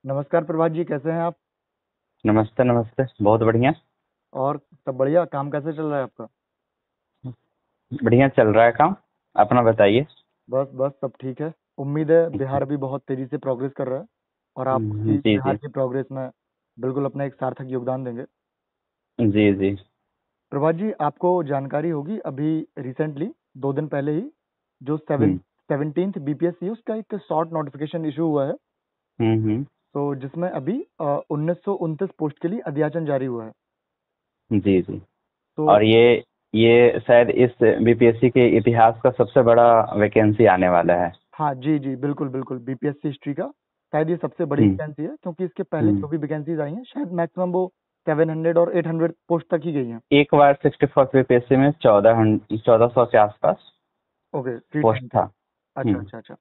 नमस्कार प्रभात जी, कैसे हैं आप? नमस्ते नमस्ते, बहुत बढ़िया। और सब बढ़िया। काम कैसे चल रहा है आपका? बढ़िया चल रहा है काम। अपना बताइए। बस बस सब ठीक है। उम्मीद है बिहार भी बहुत तेजी से प्रोग्रेस कर रहा है और आप भी जी बिहार जी। की प्रोग्रेस में बिल्कुल अपना एक सार्थक योगदान देंगे। जी जी। प्रभात जी, आपको जानकारी होगी अभी रिसेंटली 2 दिन पहले ही जो हम्म 17th बीपीएससी उसका एक शॉर्ट नोटिफिकेशन इशू हुआ है। हम्म। तो जिसमें अभी 1929 पोस्ट के लिए अध्याचन जारी हुआ है। जी जी। तो और ये शायद इस बीपीएससी के इतिहास का सबसे बड़ा वैकेंसी आने वाला है। हाँ जी जी, बिल्कुल बिल्कुल, बीपीएससी हिस्ट्री का शायद ये सबसे बड़ी हम्म वैकेंसी है, क्योंकि इसके पहले हम्म। जो भी वैकेंसीज आई हैं शायद मैक्सिमम वो 700 और 800 पोस्ट तक ही गई हैं। एक बार 64 बीपीएससी में 1400 के आसपास ओके, सीट पोस्ट हैं। था। अच्छा हम्म अच्छा अच्छा।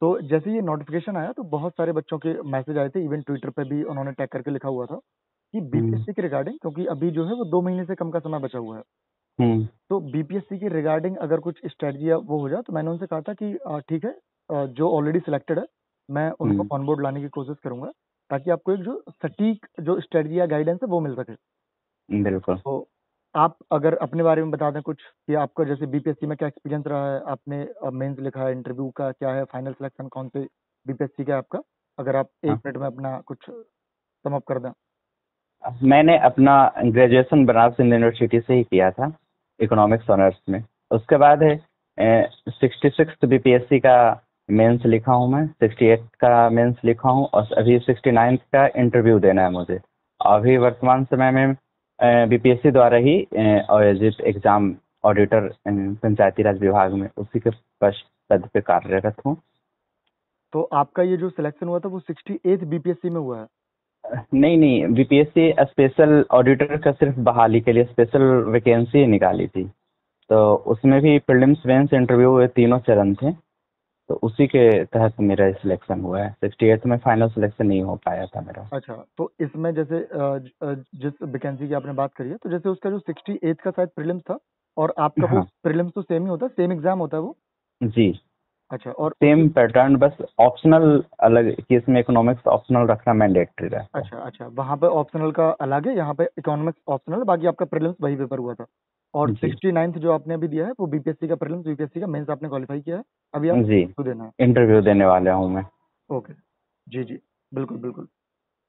तो जैसे ये नोटिफिकेशन आया तो बहुत सारे बच्चों के मैसेज आए थे, इवन ट्विटर पे भी उन्होंने टैग करके लिखा हुआ था कि हम्म बीपीएससी के रिगार्डिंग, क्योंकि अभी जो है वो 2 महीने से कम का समय बचा हुआ है। हम्म तो बीपीएससी के रिगार्डिंग अगर कुछ स्ट्रेटजी या वो हो जाए तो मैंने उनसे कहा था कि ठीक है, जो ऑलरेडी सिलेक्टेड है मैं उनको हम्म। ऑन बोर्ड लाने की कोशिश करूंगा, ताकि आपको एक जो सटीक जो स्ट्रेटजी या गाइडेंस है वो मिल सके। बिल्कुल। तो आप अगर अपने बारे में बता दें कुछ कि आपका जैसे बीपीएससी में क्या एक्सपीरियंस रहा है, आपने मेंस लिखा है, इंटरव्यू का क्या है, फाइनल सिलेक्शन कौन से बीपीएससी का है आपका, अगर आप एक हाँ, मिनट में अपना कुछ सम अप कर दें। मैंने अपना ग्रेजुएशन बनारस हिंदू यूनिवर्सिटी से ही किया था, इकोनॉमिक्स ऑनर्स में। उसके बाद 66 बीपीएससी का मेंस लिखा हूँ मैं, 68 का मेंस लिखा हूँ और अभी 69 का इंटरव्यू देना है मुझे। अभी वर्तमान समय में बीपीएससी द्वारा ही आयोजित एग्जाम ऑडिटर पंचायती राज विभाग में उसी के पद पे कार्यरत हूँ। तो आपका ये जो सिलेक्शन हुआ था वो 68th बीपीएससी में हुआ है? नहीं नहीं, बीपीएससी स्पेशल ऑडिटर का सिर्फ बहाली के लिए स्पेशल वैकेंसी निकाली थी। तो उसमें भी प्रीलिम्स मेंस इंटरव्यू हुए, तीनों चरण थे। तो उसी के तहत मेरा सिलेक्शन हुआ है। 68 में फाइनल सिलेक्शन नहीं हो पाया था मेरा। अच्छा, तो इसमें जैसे जिस वैकेंसी की आपने बात करी है, तो जैसे उसका जो 68 का शायद प्रीलिम्स था और आपका वो हाँ प्रीलिम्स तो सेम ही होता है, सेम एग्जाम होता है वो? जी। अच्छा, और उसमें सेम पैटर्न, बस ऑप्शनल अलग कि इसमें इकोनॉमिक्स ऑप्शनल रखना मैंडेटरी रहता है। अच्छा अच्छा, वहाँ पे ऑप्शनल का अलग है, यहाँ पे इकोनॉमिक्स ऑप्शनल है, बाकी आपका प्रीलिम्स वही पेपर हुआ था। और जी 69th जो आपने अभी दिया है वो बीपीएससी का प्रीलिम्स, बीपीएससी का मेंस आपने क्वालिफाई किया है, अभी आप जी। तो देना है। इंटरव्यू देने वाला हूँ मैं। ओके, जी जी, बिल्कुल बिल्कुल।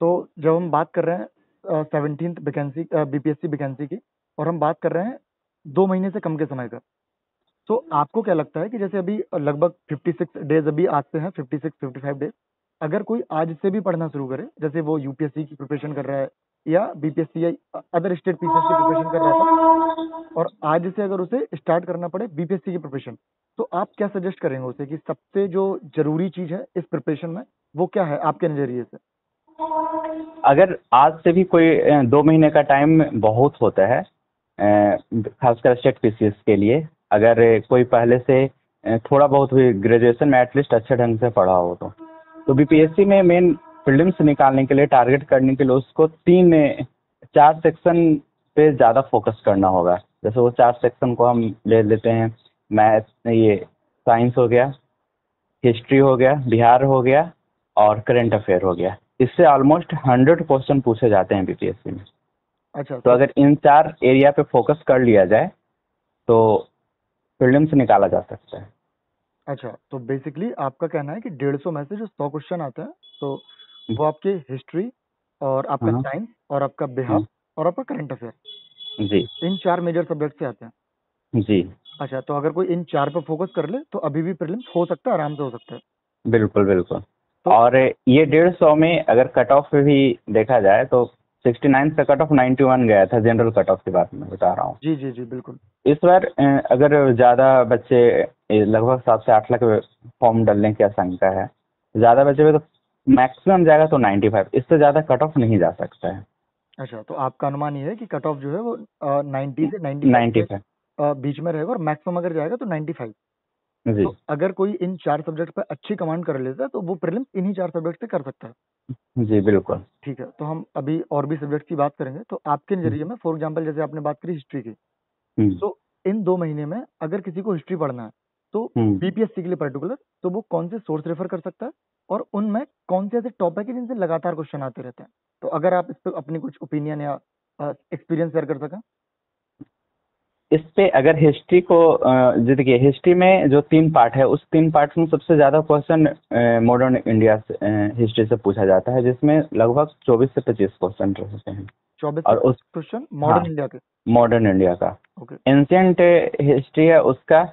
तो जब हम बात कर रहे हैं 17th वैकेंसी बीपीएससी वैकेंसी की, और हम बात कर रहे हैं 2 महीने से कम के समय का, तो आपको क्या लगता है कि जैसे अभी लगभग 56 डेज अभी आज से हैं, 56-55 डेज, अगर कोई आज से भी पढ़ना शुरू करे, जैसे वो यूपीएससी की प्रिपरेशन कर रहा है या बीपीएससी या अदर स्टेट पीसीएस की प्रिपरेशन कर रहा था, और आज से अगर उसे स्टार्ट करना पड़े बीपीएससी की प्रिपरेशन, तो आप क्या सजेस्ट करेंगे उसे कि सबसे जो जरूरी चीज है इस प्रिपरेशन में वो क्या है आपके नजरिए से? अगर आज से भी कोई 2 महीने का टाइम बहुत होता है, खासकर स्टेट पीसीएस के लिए। अगर कोई पहले से थोड़ा बहुत भी ग्रेजुएशन में एटलीस्ट अच्छे ढंग से पढ़ा हो तो बीपीएससी में मेन प्रीलिम्स निकालने के लिए, टारगेट करने के लिए उसको 4 सेक्शन पे ज़्यादा फोकस करना होगा। जैसे वो 4 सेक्शन को हम ले लेते हैं। मैथ, ये साइंस हो गया, हिस्ट्री हो गया, बिहार हो गया और करंट अफेयर हो गया। इससे ऑलमोस्ट 100 क्वेश्चन पूछे जाते हैं बीपीएससी में। अच्छा तो तो अगर इन 4 एरिया पे फोकस कर लिया जाए तो प्रीलिम्स निकाला जा सकता है। अच्छा, तो बेसिकली आपका कहना है कि 150 में से जो 100 क्वेश्चन आते हैं, तो वो आपके हिस्ट्री और आपका हाँ साइंस और आपका बिहार हाँ। और आपका करंट अफेयर, जी इन 4 मेजर सब्जेक्ट से आते हैं। जी। अच्छा, तो अगर कोई इन 4 पे फोकस कर ले तो अभी भी प्रीलिम्स हो सकता है, आराम से हो सकता है। बिल्कुल बिल्कुल। तो और ये 150 में अगर कट ऑफ पे भी देखा जाए तो 69 से कट ऑफ 91 गया था, जनरल कट ऑफ की बात मैं बता रहा हूँ। जी जी जी, बिल्कुल। इस बार अगर ज़्यादा बच्चे, लगभग 7 से 8 लाख फॉर्म डालने की आशंका है। ज़्यादा बच्चे में तो मैक्सिमम जाएगा तो 95, इससे ज़्यादा कट ऑफ नहीं जा सकता है। अच्छा, तो आपका अनुमान ये है कि कट ऑफ जो है वो 90 से 95 के 95। बीच में रहेगा, और मैक्सिमम अगर जाएगा तो 95। जी तो अगर कोई इन 4 सब्जेक्ट पे अच्छी कमांड कर लेता है तो वो प्रीलिम्स इन्हीं 4 सब्जेक्ट से कर सकता है। जी बिल्कुल। ठीक है, तो हम अभी और भी सब्जेक्ट की बात करेंगे, तो आपके नज़रिए में फॉर एग्जांपल जैसे आपने बात करी हिस्ट्री की, हम्म तो इन 2 महीने में अगर किसी को हिस्ट्री पढ़ना है तो हम्म। बीपीएससी के लिए पर्टिकुलर, तो वो कौन से सोर्स रेफर कर सकता है और उनमें कौन से ऐसे टॉपिक है जिनसे लगातार क्वेश्चन आते रहते हैं? तो अगर आप इस पे अपनी कुछ ओपिनियन या एक्सपीरियंस शेयर कर सकें। इस पे अगर हिस्ट्री को जो देखिए हिस्ट्री में जो 3 पार्ट है उस 3 पार्ट में सबसे ज़्यादा क्वेश्चन मॉडर्न इंडिया से हिस्ट्री से पूछा जाता है, जिसमें लगभग 24 से 25 क्वेश्चन रहते हैं। 24 और से उस क्वेश्चन हाँ मॉडर्न इंडिया के। मॉडर्न इंडिया का ओके। एंशियंट हिस्ट्री है उसका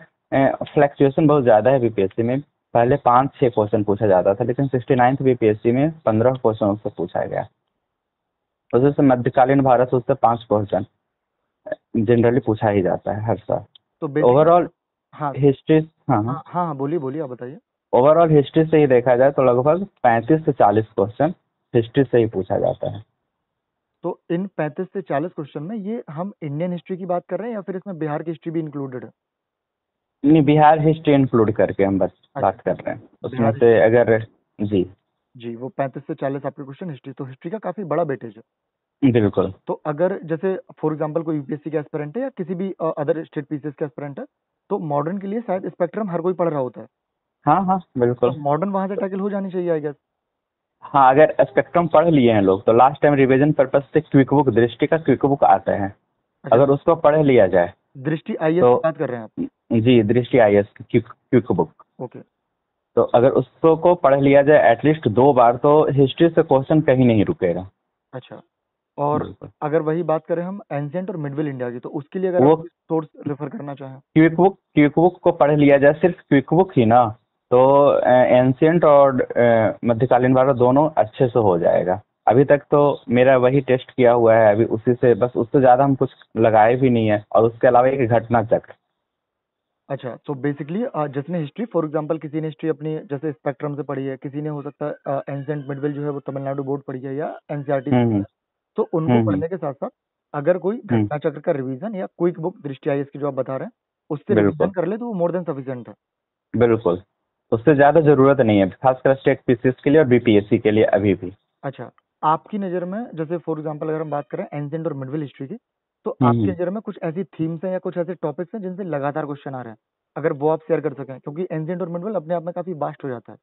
फ्लक्चुएशन बहुत ज़्यादा है बीपीएससी में। पहले 5-6 क्वेश्चन पूछा जाता था, लेकिन 69th बीपीएससी में 15 क्वेश्चन उससे पूछा गया। उससे मध्यकालीन भारत उससे 5 क्वेश्चन जनरली पूछा ही जाता है हर साल। तो बेसिकली ओवरऑल हाँ हिस्ट्री हाँ हाँ हाँ हाँ हाँ, बोलिए बोलिए, आप बताइए। ओवरऑल हिस्ट्री से ही देखा जाए तो लगभग 35 से 40 क्वेश्चन हिस्ट्री से ही पूछा जाता है। तो इन 35 से 40 क्वेश्चन में ये हम इंडियन हिस्ट्री की बात कर रहे हैं या फिर इसमें बिहार की हिस्ट्री भी इंक्लूडेड है? नहीं, बिहार हिस्ट्री इंक्लूड करके हम बस बात अच्छा, कर रहे हैं उसमें बिहार से हिस्ट्री। अगर जी जी, वो 35 से 40 आपके क्वेश्चन हिस्ट्री, तो हिस्ट्री का काफी बड़ा वेटेज है। बिल्कुल। तो अगर जैसे फॉर एग्जांपल कोई यूपीएससी का एस्पिरेंट है या किसी भी अदर स्टेट पीसीएस का एस्पिरेंट है, तो मॉडर्न के लिए शायद स्पेक्ट्रम हर कोई पढ़ रहा होता है। हाँ हाँ तो बिल्कुल। मॉडर्न वहां से टैकल हो जानी चाहिए आई गेस। हाँ, अगर स्पेक्ट्रम पढ़ लिए हैं लोग तो लास्ट टाइम रिवीजन पर्पज से क्विक बुक दृष्टि का क्विक बुक आता है, अच्छा, अगर उसको पढ़ लिया जाए दृष्टि आईएएस तो की बात कर रहे हैं आप? जी दृष्टि आईएएस की क्विक बुक, ओके। तो अगर उसको को पढ़ लिया जाए एटलीस्ट 2 बार तो हिस्ट्री से क्वेश्चन कहीं नहीं रुकेगा। अच्छा, और बिल्कुल। अगर वही बात करें हम एंशिएंट और मिडविल इंडिया की, तो उसके लिए अगर आप वो कोई सोर्स रेफर करना चाहें? क्विक बुक को पढ़ लिया जाए, सिर्फ क्विक बुक ही ना, तो एंशियंट और मध्यकालीन भारत दोनों अच्छे से हो जाएगा। अभी तक तो मेरा वही टेस्ट किया हुआ है, अभी उसी से बस, उससे ज़्यादा हम कुछ लगाए भी नहीं है, और उसके अलावा एक घटना चक्र। अच्छा, तो बेसिकली जिसने हिस्ट्री फॉर एग्जांपल किसी ने हिस्ट्री अपनी जैसे स्पेक्ट्रम से पढ़ी है, किसी ने हो सकता है एंशिएंट मिडविल जो है वो तमिलनाडु बोर्ड पढ़ी है या एनसीईआरटी से पढ़ा हम्म है, तो उनको हम्म पढ़ने के साथ साथ अगर कोई हम्म, घटना चक्र का रिवीजन या क्विक बुक दृष्टि आईएएस की जो आप बता रहे हैं उससे रिवीजन बिल्कुल कर ले तो वो मोर देन सफिशिएंट है। बिल्कुल। उससे ज़्यादा ज़रूरत नहीं है, खासकर स्टेट पीसीएस के लिए और बीपीएससी के लिए अभी भी। अच्छा, आपकी नज़र में जैसे फॉर एग्जांपल अगर हम बात करें एंशिएंट और मिडविल हिस्ट्री की, तो आपकी हम्म। नज़र में कुछ ऐसी थीम्स हैं या कुछ ऐसे टॉपिक्स हैं जिनसे लगातार क्वेश्चन आ रहे हैं? अगर वो आप शेयर कर सकें, क्योंकि एंशिएंट और मिडविल अपने आप में काफ़ी वास्ट हो जाता है।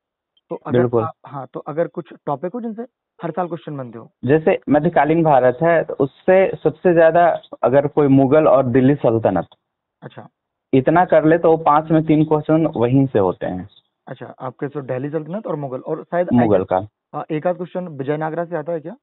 तो अगर बिल्कुल। आप हाँ, तो अगर कुछ टॉपिक हो जिनसे हर साल क्वेश्चन बनते हो? जैसे मध्यकालीन भारत है तो उससे सबसे ज़्यादा अगर कोई मुगल और दिल्ली सल्तनत अच्छा, इतना कर ले तो वो 5 में 3 क्वेश्चन वहीं से होते हैं, अच्छा, आपके तो दिल्ली सल्तनत और मुगल और शायद आई गेस मुगल का। एक आध क्वेश्चन विजयनगरा से आता है क्या?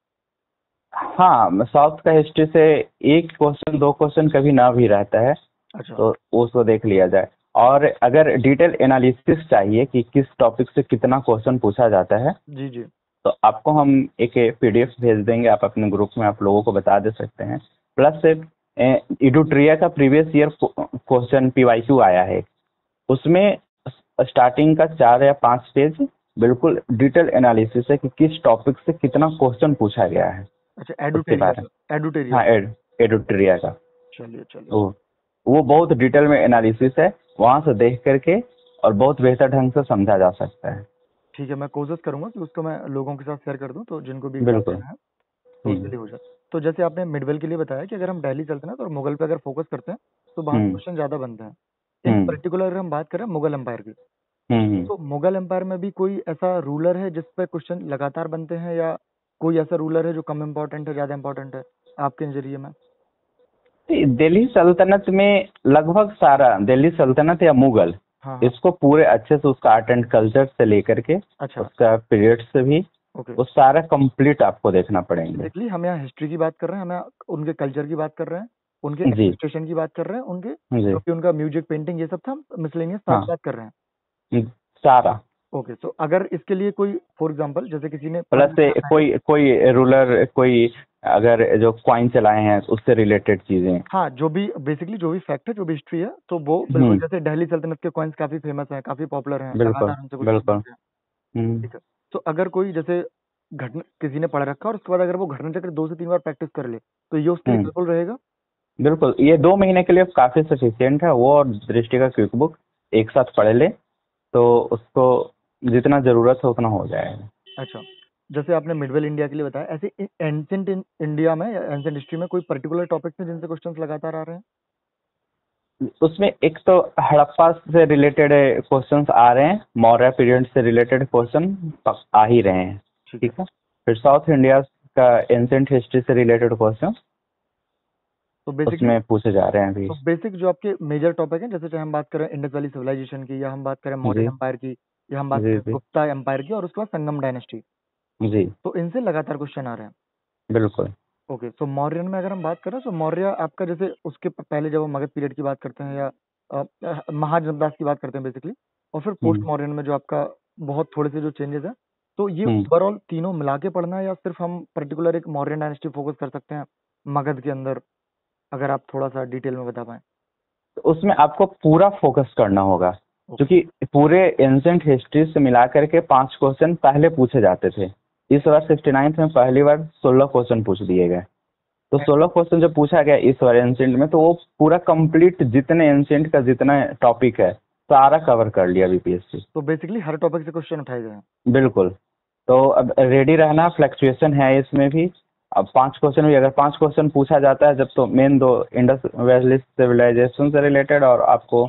हाँ, साउथ का हिस्ट्री से 1 क्वेश्चन 2 क्वेश्चन कभी ना भी रहता है, अच्छा, तो उसको देख लिया जाए। और अगर डिटेल एनालिसिस चाहिए कि किस टॉपिक से कितना क्वेश्चन पूछा जाता है, जी, जी। तो आपको हम एक पीडीएफ भेज देंगे, आप अपने ग्रुप में आप लोगों को बता दे सकते हैं। प्लस इडुट्रिया का प्रीवियस ईयर क्वेश्चन पीवाईक्यू आया है, उसमें स्टार्टिंग का 4 या 5 पेज बिल्कुल डिटेल एनालिसिस है कि किस टॉपिक से कितना क्वेश्चन पूछा गया है अच्छा, उसके एडुटेरिया बारे में। का, एडुटेरिया हाँ, का। एडुट्रिया का चलिए, चलिए। वो वो बहुत डिटेल में एनालिसिस है, वहां से देख करके और बहुत बेहतर ढंग से समझा जा सकता है। ठीक है, मैं कोशिश करूँगा कि उसको मैं लोगों के साथ शेयर कर दूँ, तो जिनको भी एग्ज़ाम बिल्कुल। देना है, तो उसके लिए हो जाए। तो जैसे आपने मिडविल के लिए बताया कि अगर हम दिल्ली सल्तनत और मुगल पे अगर फ़ोकस करते हैं, तो वहाँ से हम्म क्वेश्चन ज़्यादा बनते हैं। इन हम्म पर्टिकुलर अगर हम बात करें मुगल एम्पायर की, हम्म। तो मुगल एम्पायर में भी कोई ऐसा रूलर है जिस पे क्वेश्चन लगातार बनते हैं या कोई ऐसा रूलर है जो कम इम्पोर्टेंट है, ज़्यादा इम्पोर्टेंट है, आपके नज़रिए में? दिल्ली सल्तनत में लगभग सारा, दिल्ली सल्तनत या मुगल, हाँ, हाँ। इसको पूरे अच्छे से उसका आर्ट एंड कल्चर से लेकर के अच्छा, उसका पीरियड से भी ओके। वो सारा कंप्लीट आपको देखना पड़ेंगे। बेसिकली हम यहाँ हिस्ट्री की बात कर रहे हैं, हम यहाँ उनके कल्चर की बात कर रहे हैं, उनके जी एडमिनिस्ट्रेशन की बात कर रहे हैं, उनके जी जो कि उनका म्यूजिक, पेंटिंग ये सब था, हम मिसलेनियस सारी हाँ। बात कर रहे हैं। सारा। ओके, तो अगर इसके लिए कोई फॉर एग्जांपल जैसे किसी ने पढ़ प्लस लिया पहले। कोई कोई रूलर, कोई अगर जो कॉइन चलाए हैं उससे रिलेटेड चीजें। हाँ, जो भी बेसिकली जो भी फैक्ट है, जो भी हिस्ट्री है, तो वो बिल्कुल हम्म। जैसे दिल्ली सल्तनत के कॉइन्स काफ़ी फेमस हैं, काफ़ी पॉपुलर हैं, बिल्कुल लगातार उनसे क्वेश्चन बिल्कुल। बनते हैं। हम्म ठीक है। तो अगर कोई जैसे घटना किसी ने पढ़ रखा है और उसके बाद अगर वो घटना चक्र 2 से 3 बार प्रैक्टिस कर ले, तो ये उसके लिए हम्म। हेल्पफुल रहेगा? बिल्कुल, ये 2 महीने के लिए काफी सफिशियंट है, वो और दृष्टि का क्विक बुक एक साथ पढ़ ले तो उसको जितना ज़रूरत है उतना हो जाएगा। अच्छा, जैसे आपने मिडवेल इंडिया के लिए बताया, ऐसे एंशिएंट इंडिया में या एंशिएंट हिस्ट्री में कोई पर्टिकुलर टॉपिक्स हैं जिनसे क्वेश्चंस लगातार आ रहे हैं? उसमें एक तो हड़प्पा से रिलेटेड क्वेश्चंस आ रहे हैं, मौर्य पीरियड से रिलेटेड क्वेश्चन आ ही रहे हैं, ठीक है। ठीक है। फिर साउथ इंडिया का एंशिएंट हिस्ट्री से रिलेटेड क्वेश्चन तो बेसिकली उसमें पूछे जा रहे हैं अभी। तो बेसिक जो आपके मेजर टॉपिक हैं, जैसे चाहे हम बात करें इंडस वैली सिविलाइजेशन की, या हम बात करें मौर्य जी एम्पायर की, या हम बात जी करें जी गुप्ता एम्पायर की, और उसके बाद संगम डायनेस्टी, जी तो इनसे लगातार क्वेश्चन आ रहे हैं। बिल्कुल। ओके, तो मौर्यन में अगर हम बात करें तो मौर्य आपका, जैसे उसके पहले जब हम मगध पीरियड की बात करते हैं, या महाजनदास की बात करते हैं बेसिकली, और फिर पोस्ट हम्म मौर्यन में जो आपका बहुत थोड़े से जो चेंजेस हैं, तो ये हम्म ओवरऑल तीनों मिला के पढ़ना है, या सिर्फ हम पर्टिकुलर एक मौर्यन डायनेस्टी फोकस कर सकते हैं मगध के अंदर? अगर आप थोड़ा सा डिटेल में बता पाएं। तो उसमें आपको पूरा फोकस करना होगा, ओके। क्योंकि पूरे एंशिएंट हिस्ट्री से मिला करके 5 क्वेश्चन पहले पूछे जाते थे। इस बार 69th में पहली बार 16 क्वेश्चन पूछ दिए गए। तो 16 क्वेश्चन जब पूछा गया इस बार एंशिएंट में, तो वो पूरा कंप्लीट जितने एंशिएंट का जितना टॉपिक है सारा कवर कर लिया बीपीएससी। तो बेसिकली हर टॉपिक से क्वेश्चन उठाए गए हैं। बिल्कुल। तो अब रेडी रहना, फ्लक्चुएशन है इसमें भी। अब 5 क्वेश्चन भी, अगर 5 क्वेश्चन पूछा जाता है जब, तो मेन 2 इंडस वैली सिविलाइजेशन से रिलेटेड और आपको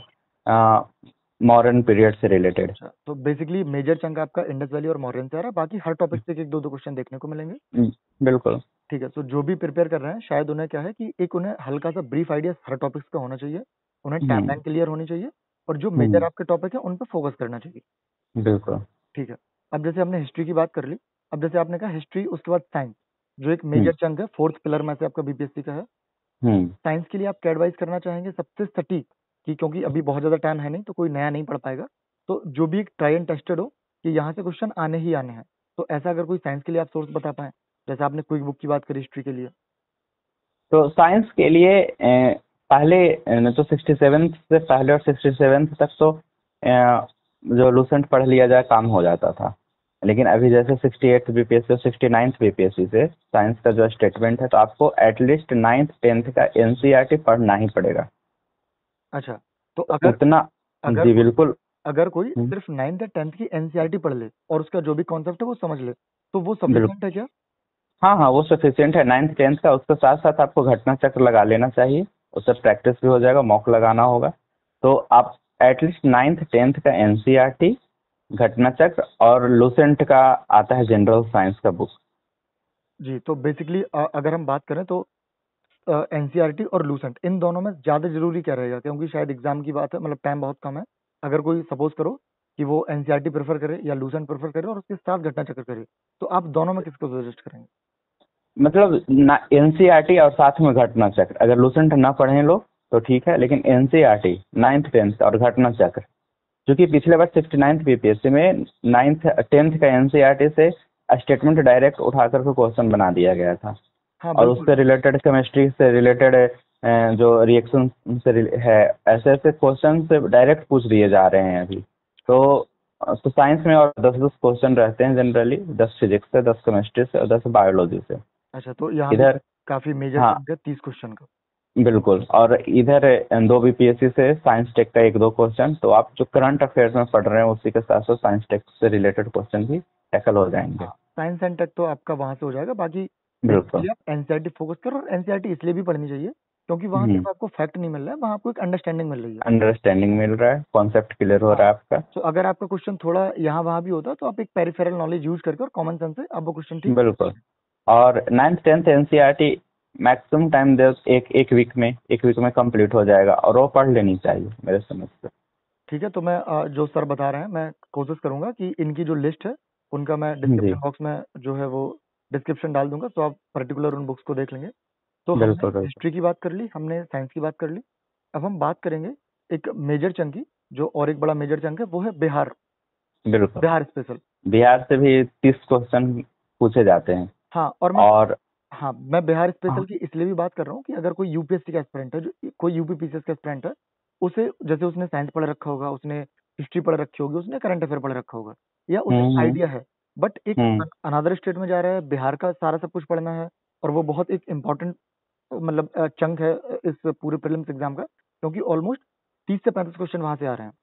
मॉडर्न पीरियड से रिलेटेड। अच्छा, तो बेसिकली मेजर चंक आपका इंडस वैली और मौर्यन से आ रहा है, बाकी हर टॉपिक से एक एक दो दो क्वेश्चन देखने को मिलेंगे। बिल्कुल। ठीक है, तो जो भी प्रिपेयर कर रहे हैं, शायद उन्हें क्या है कि एक उन्हें हल्का सा ब्रीफ आइडिया हर टॉपिक्स का होना चाहिए, उन्हें हम्म टाइमलाइन क्लियर होनी चाहिए, और जो मेजर हम्म आपके टॉपिक है उन पर फोकस करना चाहिए। बिल्कुल। ठीक है। अब जैसे हमने हिस्ट्री की बात कर ली, अब जैसे आपने कहा हिस्ट्री, उसके बाद साइंस, जो एक हम्म मेजर चंक है, फोर्थ पिलर में से आपका बीपीएससी का है। हम्म साइंस के लिए आप क्या एडवाइस करना चाहेंगे सबसे सटीक, कि क्योंकि अभी बहुत ज़्यादा टाइम है नहीं, तो कोई नया नहीं पढ़ पाएगा, तो जो भी एक ट्राई एंड टेस्टेड हो कि यहाँ से क्वेश्चन आने ही आने हैं, तो ऐसा अगर कोई साइंस के लिए आप सोर्स बता पाएँ, जैसे आपने क्विक बुक की बात करी हिस्ट्री के लिए। तो साइंस के लिए पहले तो 67 से पहले और 67 तक तो जो लूसेंट पढ़ लिया जाए काम हो जाता था। लेकिन अभी जैसे 68 बीपीएससी और 69th बीपीएससी से साइंस का जो स्टेटमेंट है, तो आपको एटलीस्ट 9th 10th का एनसीईआरटी पढ़ना ही पड़ेगा। अच्छा, तो तो उतना। अगर जी कोई बिल्कुल। अगर कोई हम्म, सिर्फ 9th या 10th की एनसीईआरटी पढ़ ले और उसका जो भी कॉन्सेप्ट है वो समझ ले, तो वो बिल्कुल। सफिशिएंट है क्या? हाँ हाँ, वो सफिशियंट है 9th 10th का। उसके साथ साथ आपको घटना चक्र लगा लेना चाहिए, उससे प्रैक्टिस भी हो जाएगा, मॉक लगाना होगा। तो आप एटलीस्ट 9th 10th का एनसीईआरटी, घटना चक्र, और लूसेंट का आता है जनरल साइंस का बुक। जी, तो बेसिकली अगर हम बात करें तो एनसीईआरटी और लूसेंट, इन दोनों में ज़्यादा ज़रूरी क्या रहेगा? क्योंकि शायद एग्जाम की बात है, मतलब टाइम बहुत कम है। अगर कोई सपोज करो कि वो एनसीईआरटी प्रेफर करे या लूसेंट प्रेफर करे और उसके साथ घटना चक्र करे, तो आप दोनों में किसको सजेस्ट करेंगे? मतलब एनसीईआरटी और साथ में घटना चक्र, अगर लूसेंट ना पढ़े लोग तो ठीक है, लेकिन एनसीईआरटी 9th 10th और घटना चक्र, क्योंकि पिछले बार 69th बीपीएससी में 9th 10th का एनसीईआरटी से स्टेटमेंट डायरेक्ट उठा करके क्वेश्चन बना दिया गया था। हाँ और बिल्कुल। उससे रिलेटेड, केमिस्ट्री से रिलेटेड जो रिएक्शन से है, ऐसे ऐसे क्वेश्चन से डायरेक्ट पूछ दिए जा रहे हैं अभी। तो साइंस में और 10-10 क्वेश्चन रहते हैं जनरली, 10 फिजिक्स से, 10 केमिस्ट्री से और 10 बायोलॉजी से। अच्छा, तो यहाँ भी इधर। काफ़ी मेजर हाँ चंक है 30 क्वेश्चन का। बिल्कुल। और इधर 2 बीपीएससी से साइंस टेक का 1-2 क्वेश्चन, तो आप जो करंट अफेयर्स में पढ़ रहे हैं उसी के साथ साथ साइंस टेक से रिलेटेड क्वेश्चन भी टैकल हो जाएंगे। हाँ, साइंस एंड टेक तो आपका वहाँ से हो जाएगा, बाकी बिल्कुल। बेसिकली आप एनसीईआरटी फोकस करो, और एनसीईआरटी इसलिए भी पढ़नी चाहिए क्योंकि वहाँ हम्म सिर्फ आपको फैक्ट नहीं मिल रहा है, वहाँ आपको एक अंडरस्टैंडिंग मिल रही है। अंडरस्टैंडिंग मिल रहा है, कॉन्सेप्ट क्लियर हो हाँ, रहा है आपका। तो अगर आपका क्वेश्चन थोड़ा यहाँ वहाँ भी होता तो आप एक पेरिफेरल नॉलेज यूज करके और कॉमन सेंस से आप वो क्वेश्चन ठीक कर बिल्कुल। सकते हैं। और 9th 10th NCERT maximum time दे, एक वीक में कंप्लीट हो जाएगा, और वो पढ़ लेनी चाहिए मेरे समझ से। ठीक है, तो मैं जो सर बता रहे हैं, मैं कोशिश करूंगा कि इनकी जो लिस्ट है उनका मैं जी डिस्क्रिप्शन बॉक्स में जो है वो डिस्क्रिप्शन डाल दूंगा, तो आप पर्टिकुलर उन बुक्स को देख लेंगे। तो हमने बिल्कुल बिल्कुल हिस्ट्री की बात कर ली, हमने साइंस की बात कर ली, अब हम बात करेंगे एक मेजर चंक की, जो और एक बड़ा मेजर चंक है वो है बिहार, बिल्कुल। बिहार स्पेशल। बिहार से भी 30 क्वेश्चन पूछे जाते हैं। हाँ, और मैं और हाँ, मैं बिहार स्पेशल हाँ, की इसलिए भी बात कर रहा हूँ कि अगर कोई यूपीएससी का एस्पिरेंट है, जो कोई यूपी पीसीएस का एस्पिरेंट है, उसे जैसे उसने साइंस पढ़ रखा होगा, उसने हिस्ट्री पढ़ रखी होगी, उसने करंट अफेयर पढ़ रखा होगा, या उसे हम्म आइडिया है, बट एक हम्म अनदर स्टेट में जा रहा है, बिहार का सारा सब कुछ पढ़ना है, और वो बहुत एक इम्पोर्टेंट मतलब चंक है इस पूरे प्रीलिम्स एग्जाम का, क्योंकि ऑलमोस्ट 30 से 35 क्वेश्चन वहां से आ रहे हैं।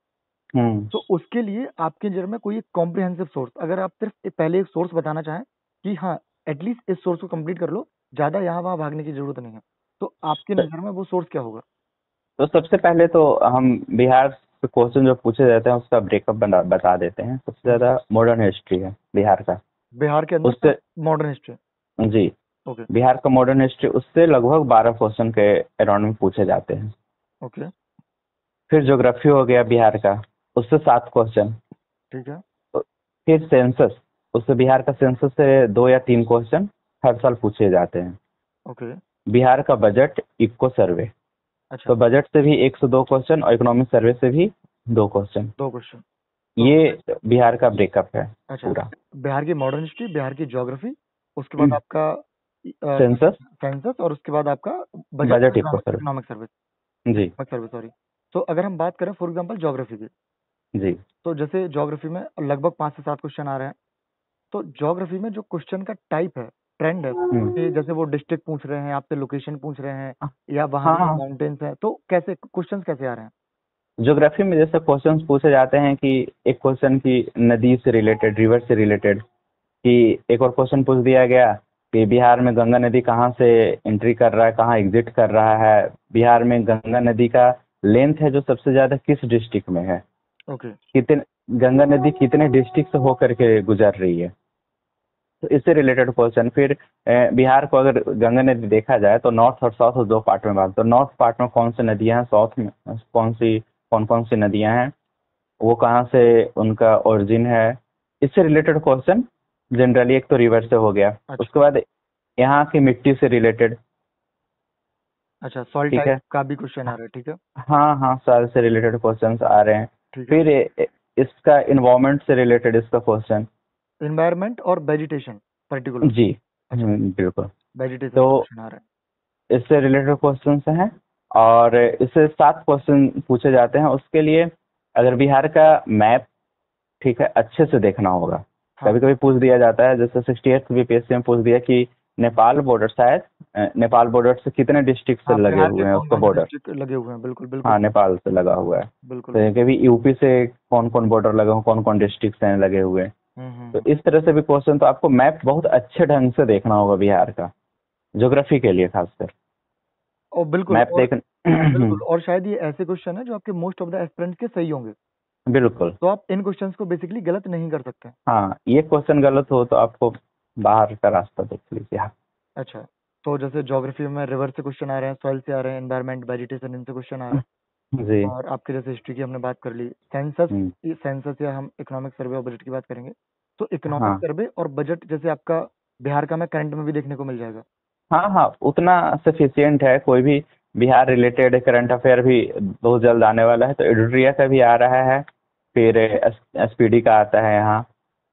हम्म तो उसके लिए आपके नज़र में कोई एक कॉम्प्रिहेंसिव सोर्स, अगर आप सिर्फ पहले एक सोर्स बताना चाहें कि हाँ, एटलीस्ट इस सोर्स को कंप्लीट कर लो, ज़्यादा यहाँ वहाँ भागने की ज़रूरत नहीं है, तो आपकी तो नज़र में वो सोर्स क्या होगा? तो सबसे पहले तो हम बिहार से क्वेश्चन जो पूछे जाते हैं उसका ब्रेकअप बता देते हैं। सबसे ज़्यादा मॉडर्न हिस्ट्री है बिहार का, बिहार के अंदर उससे मॉडर्न हिस्ट्री। जी ओके बिहार का मॉडर्न हिस्ट्री उससे लगभग 12 क्वेश्चन के अराउंड में पूछे जाते हैं। ओके फिर ज्योग्राफी हो गया बिहार का, उससे 7 क्वेश्चन। ठीक है। फिर सेंसस, उससे बिहार का सेंसस से 2 या 3 क्वेश्चन हर साल पूछे जाते हैं। ओके बिहार का बजट, इको सर्वे, अच्छा तो बजट से भी 102 क्वेश्चन और इकोनॉमिक सर्वे से भी 2 क्वेश्चन। 2 क्वेश्चन। ये बिहार का ब्रेकअप है अच्छा पूरा। बिहार की मॉडर्न हिस्ट्री, बिहार की ज्योग्राफी, उसके बाद आपका सेंसस, सेंसस, और उसके बाद आपका बजट, इको सर्वे। इकोनॉमिक सर्विस, जी सर्विस सॉरी। तो अगर हम बात करें फॉर एग्जांपल ज्योग्राफी की, जी तो जैसे ज्योग्राफी में लगभग 5 से 7 क्वेश्चन आ रहे हैं। तो ज्योग्राफी में जो क्वेश्चन का टाइप है, ट्रेंड है, कि जैसे वो डिस्ट्रिक्ट पूछ रहे हैं आपसे, लोकेशन पूछ रहे हैं, या वहाँ हाँ की हाँ। माउंटेन्स हैं, तो कैसे क्वेश्चन कैसे आ रहे हैं? ज्योग्राफी में जैसे क्वेश्चंस पूछे जाते हैं कि एक क्वेश्चन की नदी से रिलेटेड, रिवर से रिलेटेड, कि एक और क्वेश्चन पूछ दिया गया कि बिहार में गंगा नदी कहाँ से एंट्री कर रहा है, कहाँ एग्जिट कर रहा है, बिहार में गंगा नदी का लेंथ है जो सबसे ज़्यादा किस डिस्ट्रिक्ट में है, ओके कितने, गंगा नदी कितने डिस्ट्रिक्ट से होकर के गुजर रही है, तो इससे रिलेटेड क्वेश्चन। फिर बिहार को अगर गंगा नदी देखा जाए तो नॉर्थ और साउथ 2 पार्ट में भाग, तो नॉर्थ पार्ट में कौन सी नदियां हैं, साउथ में कौन कौन सी नदियां हैं, वो कहाँ से उनका ओरिजिन है, इससे रिलेटेड क्वेश्चन जनरली। एक तो रिवर से हो गया, अच्छा उसके बाद यहाँ की मिट्टी से रिलेटेड। अच्छा सॉइल ठीक टाइप है, का भी क्वेश्चन आ रहा है, ठीक है। हाँ हाँ, साल से रिलेटेड क्वेश्चंस आ रहे हैं। ठीक है। फिर इसका इन्वायरमेंट से रिलेटेड इसका क्वेश्चन। एनवायरनमेंट और वेजिटेशन पर्टिकुलर। जी अच्छा बिल्कुल। वेजिटेशन तो का क्वेश्चन आ रहा इससे रिलेटेड क्वेश्चंस हैं, और इससे 7 क्वेश्चन पूछे जाते हैं। उसके लिए अगर बिहार का मैप, ठीक है, अच्छे से देखना होगा। हाँ कभी कभी पूछ दिया जाता है, जैसे 68 बीपीएससी में पूछ दिया कि नेपाल बॉर्डर, शायद नेपाल बॉर्डर से कितने डिस्ट्रिक्ट से हाँ लगे बिहार के हुए हैं कौन उसका कौन से बॉर्डर। डिस्ट्रिक्ट लगे हुए हैं, बिल्कुल बिल्कुल हाँ, नेपाल से लगा हुआ है। बिल्कुल तो कभी यूपी से कौन कौन बॉर्डर लगे हुए, कौन कौन डिस्ट्रिक्ट हैं लगे हुए। तो इस तरह से भी क्वेश्चन, तो आपको मैप बहुत अच्छे ढंग से देखना होगा बिहार का, ज्योग्राफी के लिए खासकर और बिल्कुल मैप और देख। बिल्कुल, और शायद ये ऐसे क्वेश्चन है जो आपके मोस्ट ऑफ द एस्पिरेंट्स के सही होंगे, बिल्कुल। तो आप इन क्वेश्चंस को बेसिकली गलत नहीं कर सकते। हाँ, ये क्वेश्चन गलत हो तो आपको बाहर का रास्ता देख लीजिए आप। अच्छा तो जैसे ज्योग्राफी में रिवर से क्वेश्चन आ रहे हैं, सॉइल से आ रहे हैं, एनवायरनमेंट, वेजिटेशन, इनसे क्वेश्चन आ रहे जी। हैं। और आपके जैसे हिस्ट्री की हमने बात कर ली, सेंसस, हम्म, सेंसस या हम इकोनॉमिक सर्वे और बजट की बात करेंगे। तो इकोनॉमिक हाँ सर्वे और बजट जैसे आपका बिहार का में करंट में भी देखने को मिल जाएगा। हाँ हाँ, उतना सफिशियंट है। कोई भी बिहार रिलेटेड करंट अफेयर भी बहुत जल्द आने वाला है, तो एडुट्रिया का भी आ रहा है, फिर एसपीडी का आता है यहाँ।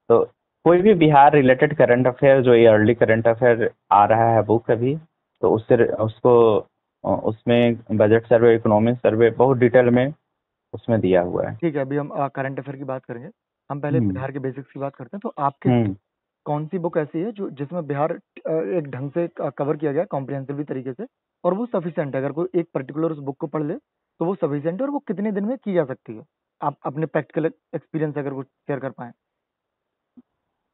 तो कोई भी बिहार रिलेटेड करंट अफेयर जो ईयरली करंट अफेयर आ रहा है बुक अभी, तो उससे उसको उसमें बजट सर्वे, इकोनॉमिक सर्वे बहुत डिटेल में उसमें दिया हुआ है। ठीक है, अभी हम करंट अफेयर की बात करेंगे। हम पहले हम्म बिहार के बेसिक्स की बात करते हैं। तो आपके हम्म कौन सी बुक ऐसी है जो जिसमें बिहार एक ढंग से कवर किया गया है कॉम्प्रिहेंसिवली तरीके से, और वो सफिशिएंट है? अगर कोई एक पर्टिकुलर उस बुक को पढ़ ले तो वो सफिशिएंट है, और वो कितने दिन में की जा सकती है? आप अपने प्रैक्टिकल एक्सपीरियंस अगर कुछ शेयर कर पाएं।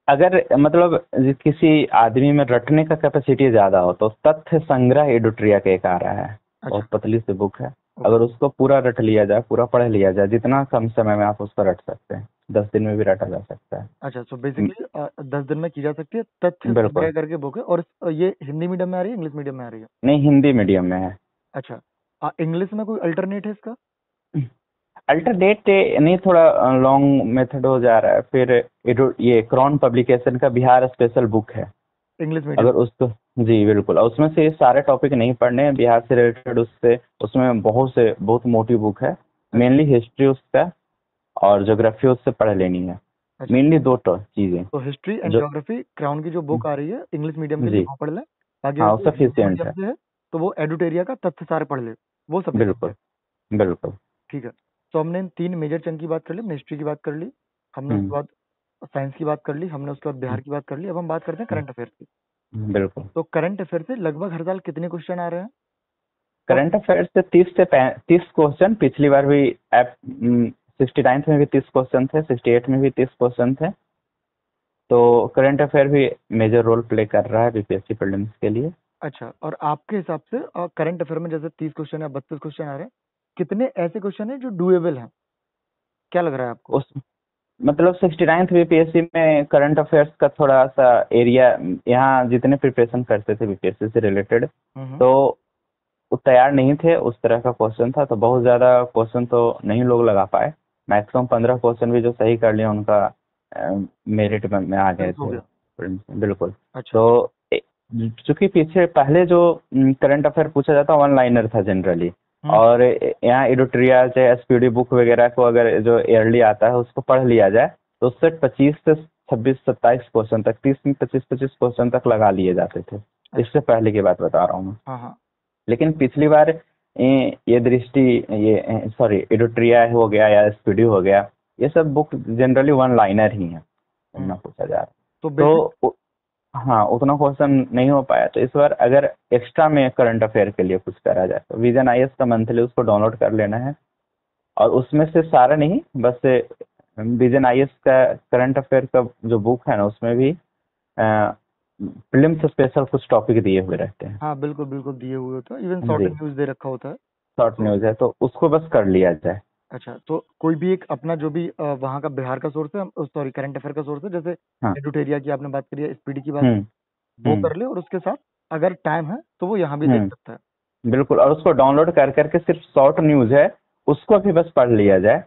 अगर मतलब किसी आदमी में रटने का कैपेसिटी ज्यादा हो तो तथ्य संग्रह एडुट्रिया के एक आ रहा है, अच्छा बहुत पतली सी बुक है। ओके अगर उसको पूरा रट लिया जाए, पूरा पढ़ लिया जाए, जितना कम समय में आप उसको रट सकते हैं, 10 दिन में भी रटा जा सकता है। अच्छा सो बेसिकली 10 दिन में की जा सकती है, तथ्य बिल्कुल। संग्रह करके बुक है। और ये हिंदी मीडियम में आ रही है, इंग्लिश मीडियम में आ रही है? नहीं, हिंदी मीडियम में है। अच्छा इंग्लिश में कोई अल्टरनेट है इसका? अल्टरनेट नहीं, थोड़ा लॉन्ग मेथड हो जा रहा है। फिर ये क्रॉन पब्लिकेशन का बिहार स्पेशल बुक है, इंग्लिश मीडियम। अगर उसको, जी बिल्कुल। और उसमें से ये सारे टॉपिक नहीं पढ़ने हैं बिहार से रिलेटेड, उससे उसमें बहुत मोटी बुक है। अच्छा मेनली हिस्ट्री उसका और ज्योग्राफी उससे पढ़ लेनी है, अच्छा मेनली 2 चीजें तो हिस्ट्री एंड जो। ज्योग्राफी क्राउन की जो बुक आ रही है इंग्लिश मीडियम के लिए जी वो पढ़ लें। बाकी हाँ, अगर वो कोई हिंदी सफिशियंट मीडियम है। से है तो वो एडुटेरिया का तथ्य सार पढ़ ले, वो सफिशिएंट है। बिल्कुल बिल्कुल। ठीक है। तो हमने इन 3 मेजर चंक की बात कर ली, हमने हिस्ट्री की बात कर ली, हमने उसके हम्म बाद साइंस की बात कर ली, हमने उसके बाद बिहार हम्म, की बात कर ली। अब हम बात करते हैं करंट अफेयर की। बिल्कुल। तो करंट अफेयर से लगभग हर साल कितने क्वेश्चन आ रहे हैं? और करंट अफेयर से 30 क्वेश्चन, पिछली बार भी एप 69th में भी 30 क्वेश्चन थे, 68 में भी 30 क्वेश्चन थे। तो करंट अफेयर भी मेजर रोल प्ले कर रहा है बीपीएससी प्रीलिम्स के लिए। अच्छा, और आपके हिसाब से करंट अफेयर में जैसे 30 क्वेश्चन या 32 क्वेश्चन आ रहे हैं, कितने ऐसे क्वेश्चन है जो डुएबल हैं, क्या लग रहा है आपको? उस मतलब 69th बीपीएससी में करंट अफेयर्स का थोड़ा सा एरिया, यहाँ जितने प्रिपरेशन करते थे बीपीएससी से रिलेटेड, हम्म। तो वो तैयार नहीं थे, उस तरह का क्वेश्चन था, तो बहुत ज़्यादा क्वेश्चन तो नहीं लोग लगा पाए। मैक्सिमम 15 क्वेश्चन भी जो सही कर लिए उनका मेरिट में आ गए फिक्स हो थे। गया। बिल्कुल। अच्छा। तो चूंकि पीछे पहले जो करंट अफेयर पूछा जाता वन लाइनर था जनरली, हम्म। और यहाँ एडिटोरियल चाहे एसपीडी बुक वगैरह को अगर जो ईयरली आता है उसको पढ़ लिया जाए तो उससे 25 से 26 27 क्वेश्चन तक, 30 में 25 क्वेश्चन तक लगा लिए जाते थे। इससे पहले की बात बता रहा हूँ मैं। हाँ हाँ। लेकिन पिछली बार ये दृष्टि, ये सॉरी एडिटोरिया हो गया या एसपीडी हो गया, ये सब बुक जनरली वन लाइनर ही है, इतना पूछा जा रहा है। तो बेसिक तो हाँ, उतना क्वेश्चन नहीं हो पाया, तो इस बार अगर एक्स्ट्रा में करंट अफेयर के लिए कुछ करा जाए तो विजन आईएएस का मंथली उसको डाउनलोड कर लेना है, और उसमें से सारा नहीं, बस विजन आईएएस का करंट अफेयर का जो बुक है ना, उसमें भी प्रीलिम्स स्पेशल कुछ टॉपिक दिए हुए रहते हैं। हाँ बिल्कुल बिल्कुल दिए हुए होता है, इवन शॉर्ट जी, न्यूज दे रखा होता है। शॉर्ट तो न्यूज है, तो उसको बस कर लिया जाए। अच्छा, तो कोई भी एक अपना जो भी वहाँ का बिहार का सोर्स है, सॉरी करंट अफेयर का सोर्स है, जैसे हाँ। एडुटेरिया की आपने बात करी है, स्पीडी की बात, हम्म। वो हम्म। कर ले, और उसके साथ अगर टाइम है तो वो यहाँ भी देख सकता है। बिल्कुल, और उसको डाउनलोड कर करके सिर्फ शॉर्ट न्यूज है उसको भी बस पढ़ लिया जाए,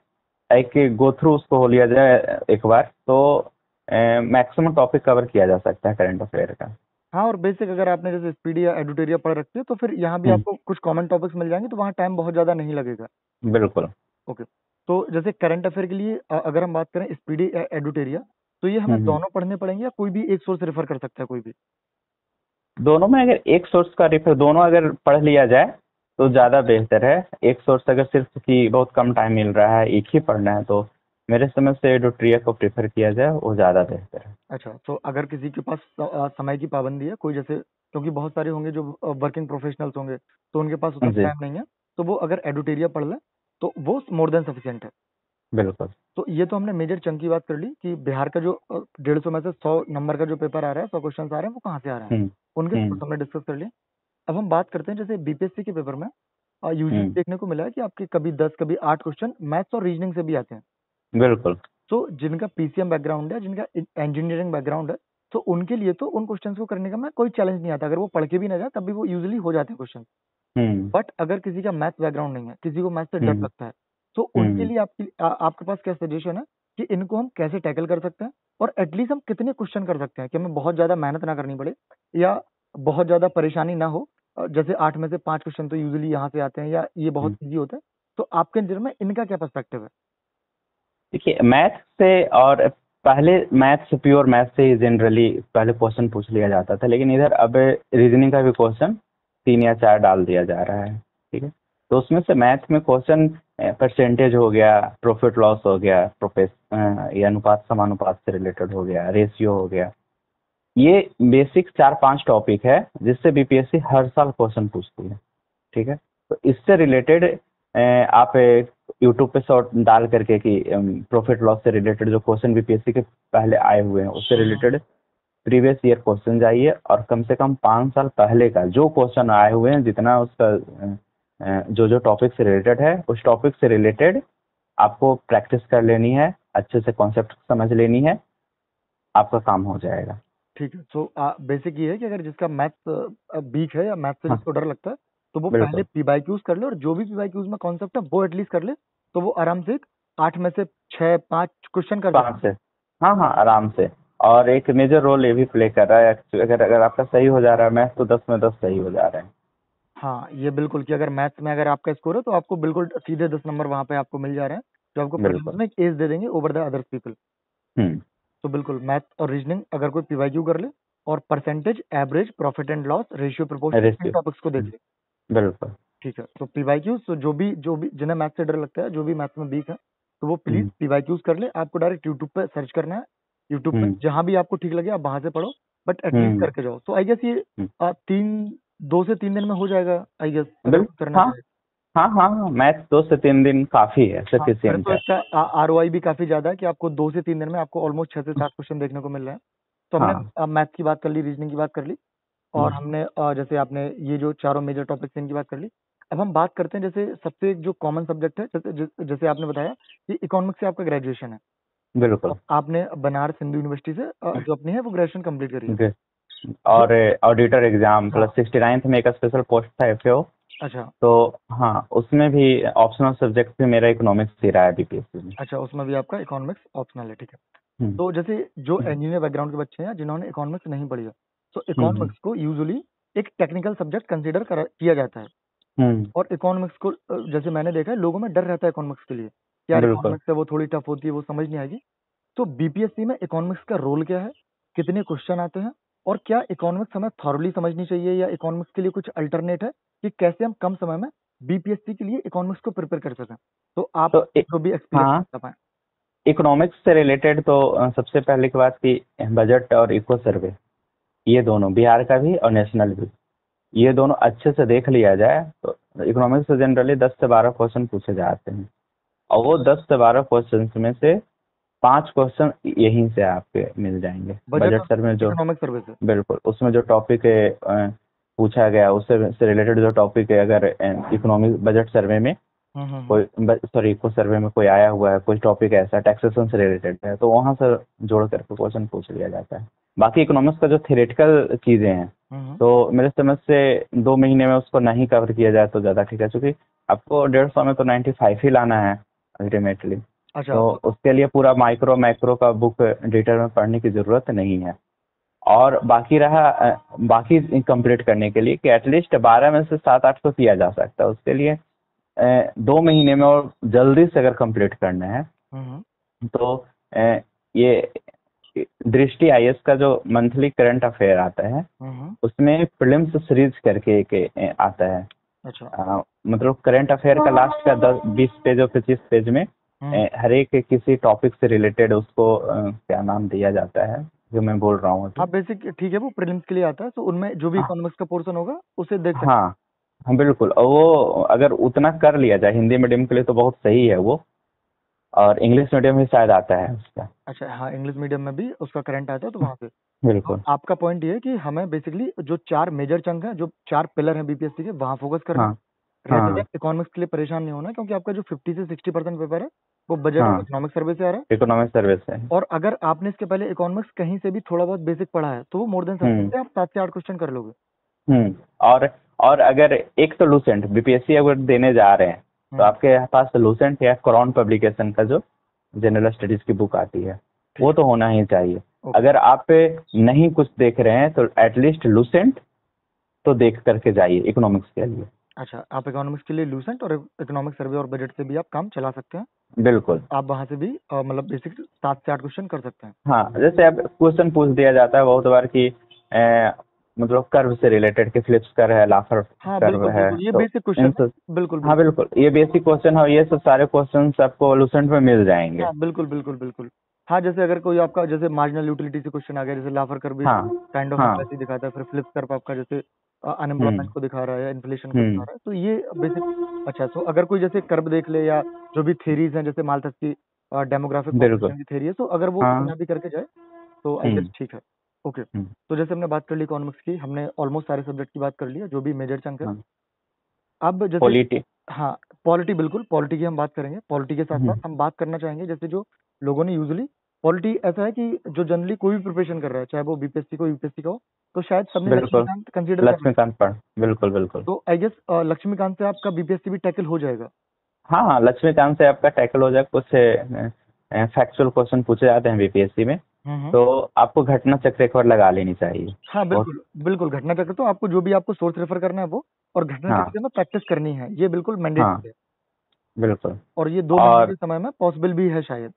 एक गो थ्रू उसको हो लिया जाए एक बार, तो मैक्सिमम टॉपिक कवर किया जा सकता है करंट अफेयर का। हाँ, और बेसिक अगर आपने जैसे स्पीडी या एडुटेरिया पढ़ रखी है तो फिर यहाँ भी हम्म। आपको कुछ कॉमन टॉपिक्स मिल जाएंगे, तो वहाँ टाइम बहुत ज़्यादा नहीं लगेगा। बिल्कुल। ओके। तो जैसे करंट अफेयर के लिए अगर हम बात करें स्पीडी या एडुटेरिया, तो ये हमें हम्म। दोनों पढ़ने पड़ेंगे या कोई भी एक सोर्स रेफर कर सकता है कोई भी? दोनों में अगर एक सोर्स का रेफर, दोनों अगर पढ़ लिया जाए तो ज़्यादा बेहतर है। एक सोर्स अगर सिर्फ कि बहुत कम टाइम मिल रहा है, एक ही पढ़ना है, तो मेरे समझ से एडोट्रिया को प्रेफर किया जाए, वो ज़्यादा बेहतर है। अच्छा, तो अगर किसी के पास समय की पाबंदी है, कोई जैसे, क्योंकि बहुत सारे होंगे जो वर्किंग प्रोफेशनल्स होंगे, तो उनके पास उतना जी। टाइम नहीं है, तो वो अगर एडुटेरिया पढ़ ले तो वो मोर देन सफिशिएंट है। बिल्कुल। तो ये तो हमने मेजर चंक की बात कर ली कि बिहार का जो 150 में से 100 नंबर का जो पेपर आ रहा है, 100 क्वेश्चन आ रहे हैं, वो कहाँ से आ रहे हैं, हम्म। उनके सोर्स हम्म। हमने डिस्कस कर लिए। अब हम बात करते हैं जैसे बीपीएससी के पेपर में यूजुअली हम्म। देखने को मिला है कि आपके कभी 10 कभी 8 क्वेश्चन मैथ्स और रीजनिंग से भी आते हैं। बिल्कुल। तो जिनका पीसीएम बैकग्राउंड है, जिनका इंजीनियरिंग बैकग्राउंड है, तो उनके लिए तो उन क्वेश्चंस को करने का मैं कोई चैलेंज नहीं आता, अगर वो पढ़ के भी ना जाए तब भी वो यूजुअली हो जाते हैं क्वेश्चन। हम्म। बट अगर किसी का मैथ्स बैकग्राउंड नहीं है, किसी को मैथ्स से डर हम्म। लगता है, तो उनके हम्म। लिए आपके पास क्या सजेशन है कि इनको हम कैसे टैकल कर सकते हैं, और एटलीस्ट हम कितने क्वेश्चन कर सकते हैं कि हमें बहुत ज्यादा मेहनत ना करनी पड़े, या बहुत ज्यादा परेशानी ना हो। जैसे 8 में से 5 क्वेश्चन तो यूजुअली यहाँ से आते हैं, या ये बहुत हम्म। ईजी होता है। तो आपके नजर में इनका क्या पर्सपेक्टिव है? देखिए, मैथ से, और पहले मैथ से, प्योर मैथ से ही जनरली पहले क्वेश्चन पूछ लिया जाता था, लेकिन इधर अब रीजनिंग का भी क्वेश्चन 3 या 4 डाल दिया जा रहा है। ठीक है, तो उसमें से मैथ में क्वेश्चन परसेंटेज हो गया, प्रॉफिट लॉस हो गया, ये अनुपात समानुपात से रिलेटेड हो गया, रेशियो हो गया, ये बेसिक 4-5 टॉपिक है जिससे बीपीएससी हर साल क्वेश्चन पूछती है। ठीक है, तो इससे रिलेटेड आप यूट्यूब पे शॉर्ट डाल करके कि प्रॉफिट लॉस से रिलेटेड जो क्वेश्चन बीपीएससी के पहले आए हुए हैं उससे रिलेटेड प्रीवियस ईयर क्वेश्चन जाइए, और कम से कम 5 साल पहले का जो क्वेश्चन आए हुए हैं, जितना उसका जो जो टॉपिक से रिलेटेड है, उस टॉपिक से रिलेटेड आपको प्रैक्टिस कर लेनी है, अच्छे से कॉन्सेप्ट समझ लेनी है, आपका काम हो जाएगा। ठीक है, सो बेसिक ये है कि अगर जिसका मैथ्स वीक है या मैथ्स से हाँ। जिसको डर लगता है, तो वो पहले बिल्कुल। पीवाईक्यूज कर ले, और जो भी पीवाईक्यूज में कॉन्सेप्ट है वो एटलीस्ट कर ले, तो वो आराम से 8 में से 6-5 क्वेश्चन कर सकता 5 से, हाँ हाँ, आराम से। और एक मेजर रोल ये भी प्ले कर रहा है, अगर अगर आपका सही हो जा रहा है मैथ, तो 10 में 10 सही हो जा रहे हैं। हाँ, ये बिल्कुल कि अगर मैथ्स में अगर आपका स्कोर है तो आपको बिल्कुल सीधे 10 नंबर वहाँ पे आपको मिल जा रहे हैं, जो आपको प्रीलिम्स बिल्कुल। में एक एज दे देंगे ओवर द अदर्स पीपल। हम्म। तो बिल्कुल मैथ और रीजनिंग अगर कोई पीवाईक्यू कर ले, और percentage, average, profit and loss, ratio, proportion, in rescue. Topics को देख ले। बिल्कुल। ठीक है, तो पीवाईक्यूज, तो जो भी जिन्हें मैथ्स से डर लगता है, जो भी मैथ्स में वीक है, तो वो प्लीज हम्म। पीवाईक्यूज कर ले। आपको डायरेक्ट यूट्यूब पे सर्च करना है, यूट्यूब पे हम्म। जहाँ भी आपको ठीक लगे आप वहां से पढ़ो, बट एटलीस्ट हम्म। करके जाओ। तो आई गेस ये हम्म। 2 से 3 दिन में हो जाएगा, आई गेस, अगर बिल्कुल। कोई करना हाँ चाहे। हाँ हाँ हाँ, मैथ 2 से 3 दिन काफी है, हाँ, फिर सफिशियंट तो है। इसका आरओआई भी काफी ज्यादा है कि आपको 2 से 3 दिन में आपको ऑलमोस्ट 6 से 7 क्वेश्चन देखने को मिल रहे हैं। तो हाँ। हमने मैथ की बात कर ली, रीजनिंग की बात कर ली, और हम्म। हमने जैसे आपने ये जो चारों मेजर टॉपिक्स इनकी बात कर ली। अब हम बात करते हैं जैसे सबसे जो कॉमन सब्जेक्ट है, जैसे आपने बताया कि इकोनॉमिक्स से आपका ग्रेजुएशन है बिल्कुल। और आपने बनारस हिंदू यूनिवर्सिटी से जो अपनी है वो ग्रेजुएशन कंप्लीट करी है। ओके। जो और ऑडिटर एग्जाम हाँ प्लस 69th में एक स्पेशल पोस्ट था एफएओ। अच्छा तो हाँ, उसमें भी ऑप्शनल सब्जेक्ट भी मेरा इकोनॉमिक्स ही रहा है बीपीएससी में। अच्छा, उसमें भी आपका इकोनॉमिक्स ऑप्शनल है, ठीक है। हम्म तो जैसे जो हम्म इंजीनियर बैकग्राउंड के बच्चे हैं जिन्होंने इकोनॉमिक्स नहीं पढ़ी है, तो हम्म इकोनॉमिक्स को यूजुअली एक टेक्निकल सब्जेक्ट कंसीडर किया जाता है। हम्म, और इकोनॉमिक्स को जैसे मैंने देखा है लोगों में डर रहता है इकोनॉमिक्स के लिए, यार बिल्कुल। इकोनॉमिक्स है वो थोड़ी टफ होती है, वो समझ नहीं आएगी। तो बीपीएससी में इकोनॉमिक्स का रोल क्या है, कितने क्वेश्चन आते हैं, और क्या इकोनॉमिक्स हमें थॉरली समझनी चाहिए या इकोनॉमिक्स के लिए कुछ अल्टरनेट है कि कैसे हम कम समय में बीपीएससी के लिए इकोनॉमिक्स को प्रिपेयर कर सकें। तो आप तो जो भी एक्सपीरियंस हाँ, बता पाएं। इकोनॉमिक्स से रिलेटेड तो सबसे पहले की बात की बजट और इको सर्वे, ये दोनों बिहार का भी और नेशनल भी, ये दोनों अच्छे से देख लिया जाए तो इकोनॉमिक्स से जनरली 10 से 12 क्वेश्चन पूछे जाते हैं। और वो 10 से 12 क्वेश्चन में से 5 क्वेश्चन यहीं से आपके मिल जाएंगे बजट बजट और सर में जो। इकोनॉमिक सर्विस है। बिल्कुल, उसमें जो टॉपिक है पूछा गया उससे से रिलेटेड जो टॉपिक है, अगर इकोनॉमिक बजट सर्वे में हम्म। कोई, सॉरी इको सर्वे में कोई आया हुआ है, कोई टॉपिक ऐसा टैक्सेशन से रिलेटेड है, तो वहां से जोड़ करके क्वेश्चन पूछ लिया जाता है। बाकी इकोनॉमिक्स का जो थ्योरेटिकल चीजें हैं, हम्म। तो मेरे समझ से 2 महीने में उसको नहीं कवर किया जाए तो ज़्यादा ठीक है, क्योंकि आपको 150 में तो 95 ही लाना है अल्टीमेटली। अच्छा तो उसके लिए पूरा माइक्रो मैक्रो का बुक डिटेल में पढ़ने की ज़रूरत नहीं है। और बाकी रहा बाकी कंप्लीट करने के लिए कि एटलीस्ट 12 में से 7-8 तो किया जा सकता है, उसके लिए 2 महीने में और जल्दी से अगर कंप्लीट करना है हम्म तो ये दृष्टि आईएएस का जो मंथली करंट अफेयर आता है, हम्म। उसमें प्रीलिम्स सीरीज करके एक आता है। अच्छा। मतलब करंट अफेयर का लास्ट का 10-20 पेज और 25 पेज में हम्म। हर एक किसी टॉपिक से रिलेटेड उसको क्या नाम दिया जाता है जो मैं बोल रहा हूँ अभी। हाँ बेसिक ठीक है, वो प्रीलिम्स के लिए आता है, तो उनमें जो भी हाँ इकोनॉमिक्स का पोर्शन होगा उसे देख सकते हाँ हाँ, बिल्कुल। और वो अगर उतना कर लिया जाए हिंदी मीडियम के लिए तो बहुत सही है वो। और इंग्लिश मीडियम भी शायद आता है उसका। हैं। अच्छा हाँ, इंग्लिश मीडियम में भी उसका करंट आता है तो वहाँ पे। तो बिल्कुल। आपका पॉइंट ये है कि हमें बेसिकली जो 4 मेजर चंक हैं, जो 4 पिलर हैं बीपीएससी के, वहाँ फोकस करना हाँ है। रेदर देन हाँ इकोनॉमिक्स के लिए परेशान नहीं होना है, क्योंकि आपका जो 50 से 60% पेपर है वो बजट और हाँ, इकोनॉमिक सर्वे से आ रहा है। इकोनॉमिक सर्विस है। और अगर आपने इसके पहले इकोनॉमिक्स कहीं से भी थोड़ा बहुत बेसिक पढ़ा है तो वो मोर देन हम्म सफिशिएंट है, आप 7 से 8 क्वेश्चन कर लोगे। हम्म। और और अगर एक तो लूसेंट बीपीएससी अगर देने जा रहे हैं तो हम्म। आपके पास लूसेंट या क्रॉन पब्लिकेशन का जो जनरल स्टडीज की बुक आती है वो ठीक तो होना ही चाहिए। है। ओके। अगर आप नहीं कुछ देख रहे हैं तो एटलीस्ट लूसेंट तो देख करके जाइए इकोनॉमिक्स के लिए। अच्छा, आप इकोनॉमिक्स के लिए लूसेंट और इकोनॉमिक सर्वे और बजट से भी आप काम चला सकते हैं। बिल्कुल। आप वहां से भी मतलब बेसिक 7 से 8 क्वेश्चन कर सकते हैं। हाँ, जैसे अब क्वेश्चन पूछ दिया जाता है बहुत बार कि मतलब कर्व से रिलेटेड कि फ्लिप्स कर्व है, लाफर हाँ कर्व बिल्कुल है, बिल्कुल, ये तो बेसिक क्वेश्चन इन है। सब। बिल्कुल हाँ बिल्कुल। बिल्कुल, ये बेसिक क्वेश्चन है और ये सब सारे क्वेश्चन आपको लूसेंट में मिल जाएंगे। हाँ बिल्कुल बिल्कुल बिल्कुल। हाँ जैसे अगर कोई आपका जैसे मार्जिनल यूटिलिटी से क्वेश्चन आ गया, जैसे लाफर कर्व भी हाँ काइंड ऑफ हाँ। वैसे ही दिखाता है, फिर फ्लिप कर्व आपका जैसे अनएम्प्लॉयमेंट हम्म को दिखा रहा है या इन्फ्लेशन को दिखा हम्म। रहा है, तो ये बेसिक। अच्छा, तो अगर कोई जैसे कर्व देख ले या जो भी थेरीज हैं, जैसे माल्थस की डेमोग्राफिक बिल्कुल। पॉपुलेशन की थेरी है, तो अगर वो हाँ। इतना भी करके जाए तो आई गेस हम्म ठीक है। ओके, हम्म। तो जैसे हमने बात कर ली इकोनॉमिक्स की, हमने ऑलमोस्ट सारे सब्जेक्ट की बात कर ली है जो भी मेजर चंक है। हाँ, अब जैसे पॉलिटी। हाँ, पॉलिटी, बिल्कुल पॉलिटी की हम बात करेंगे। पॉलिटी के साथ साथ हम्म हम बात करना चाहेंगे जैसे जो लोगों ने यूजुअली पॉलिटी, ऐसा है कि जो जनरली कोई भी प्रिपरेशन कर रहा है, चाहे वो बीपीएससी को यूपीएससी का हो, तो शायद सबने बिल्कुल। लक्ष्मीकांत कंसीडर कर रखा है। लक्ष्मीकांत पढ़। बिल्कुल बिल्कुल। तो आई गेस लक्ष्मीकांत से आपका बीपीएससी भी टैकल हो जाएगा। हाँ हाँ, लक्ष्मीकांत से आपका टैकल हो जाए। कुछ फैक्चुअल क्वेश्चन पूछे जाते हैं बीपीएससी में, हम्म। तो आपको घटना चक्र एक बार लगा लेनी चाहिए। हाँ बहुत। बिल्कुल बिल्कुल, घटना चक्र तो आपको जो भी आपको सोर्स रेफर करना है वो, और घटना चक्र हाँ से में प्रैक्टिस करनी है, ये बिल्कुल हाँ, मैंडेटरी है। बिल्कुल। और ये 2 महीने के और समय में पॉसिबल भी है शायद।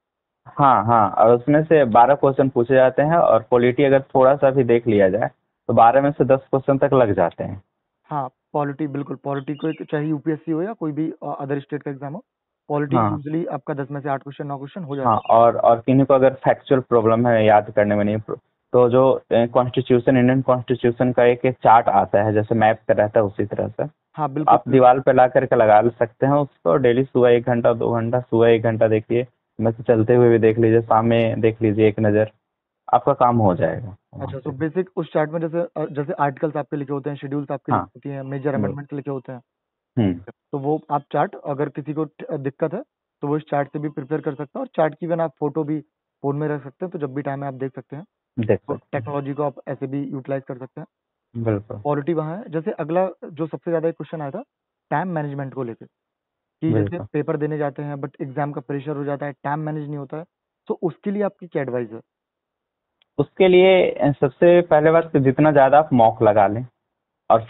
हाँ हाँ, और उसमें से 12 क्वेश्चन पूछे जाते हैं, और पॉलिटी अगर थोड़ा सा भी देख लिया जाए तो 12 में से 10 क्वेश्चन तक लग जाते हैं। हाँ, पॉलिटी बिल्कुल, पॉलिटी को एक चाहे यूपीएससी हो या कोई भी अदर स्टेट का एग्जाम हो, पॉलिटी हाँ यूजुअली आपका 10 में से 8 क्वेश्चन 9 क्वेश्चन हो हाँ, जाता और किन्हीं को अगर फैक्चुअल प्रॉब्लम है याद करने में नहीं, तो जो कॉन्स्टिट्यूशन, इंडियन कॉन्स्टिट्यूशन का एक एक चार्ट आता है जैसे मैप का रहता है उसी तरह से, है। हाँ बिल्कुल आप बिल्कुल। दीवार पे ला करके लगा सकते हैं उसको। डेली सुबह 1 घंटा 2 घंटा, सुबह 1 घंटा देखिए, मैं तो चलते हुए भी देख लीजिए, शाम में देख लीजिए एक नज़र, आपका काम हो जाएगा वहाँ अच्छा, तो पे। बेसिक उस चार्ट में जैसे जैसे आर्टिकल्स आपके लिखे होते हैं, शेड्यूल्स आपकी हाँ लिखी होती हैं, मेजर बिल्कुल। अमेंडमेंट्स लिखे होते हैं। तो वो आप चार्ट, अगर किसी को दिक्कत है तो वो इस चार्ट से भी प्रिपेयर कर सकता है, और चार्ट की इवन आप फोटो भी फोन में रख सकते हैं, तो जब भी टाइम है आप देख सकते हैं। देख तो सकते हैं। टेक्नोलॉजी को आप ऐसे भी यूटिलाइज कर सकते हैं। बिल्कुल। क्वालिटी वहाँ है। जैसे अगला जो सबसे ज़्यादा एक क्वेश्चन आया था टाइम मैनेजमेंट को लेके, कि जैसे बिल्कुल। पेपर देने जाते हैं बट एग्जाम का प्रेशर हो जाता है, टाइम मैनेज नहीं होता है, तो उसके लिए आपकी क्या एडवाइस है? उसके लिए सबसे पहले बात तो जितना ज़्यादा आप मॉक लगा लें, और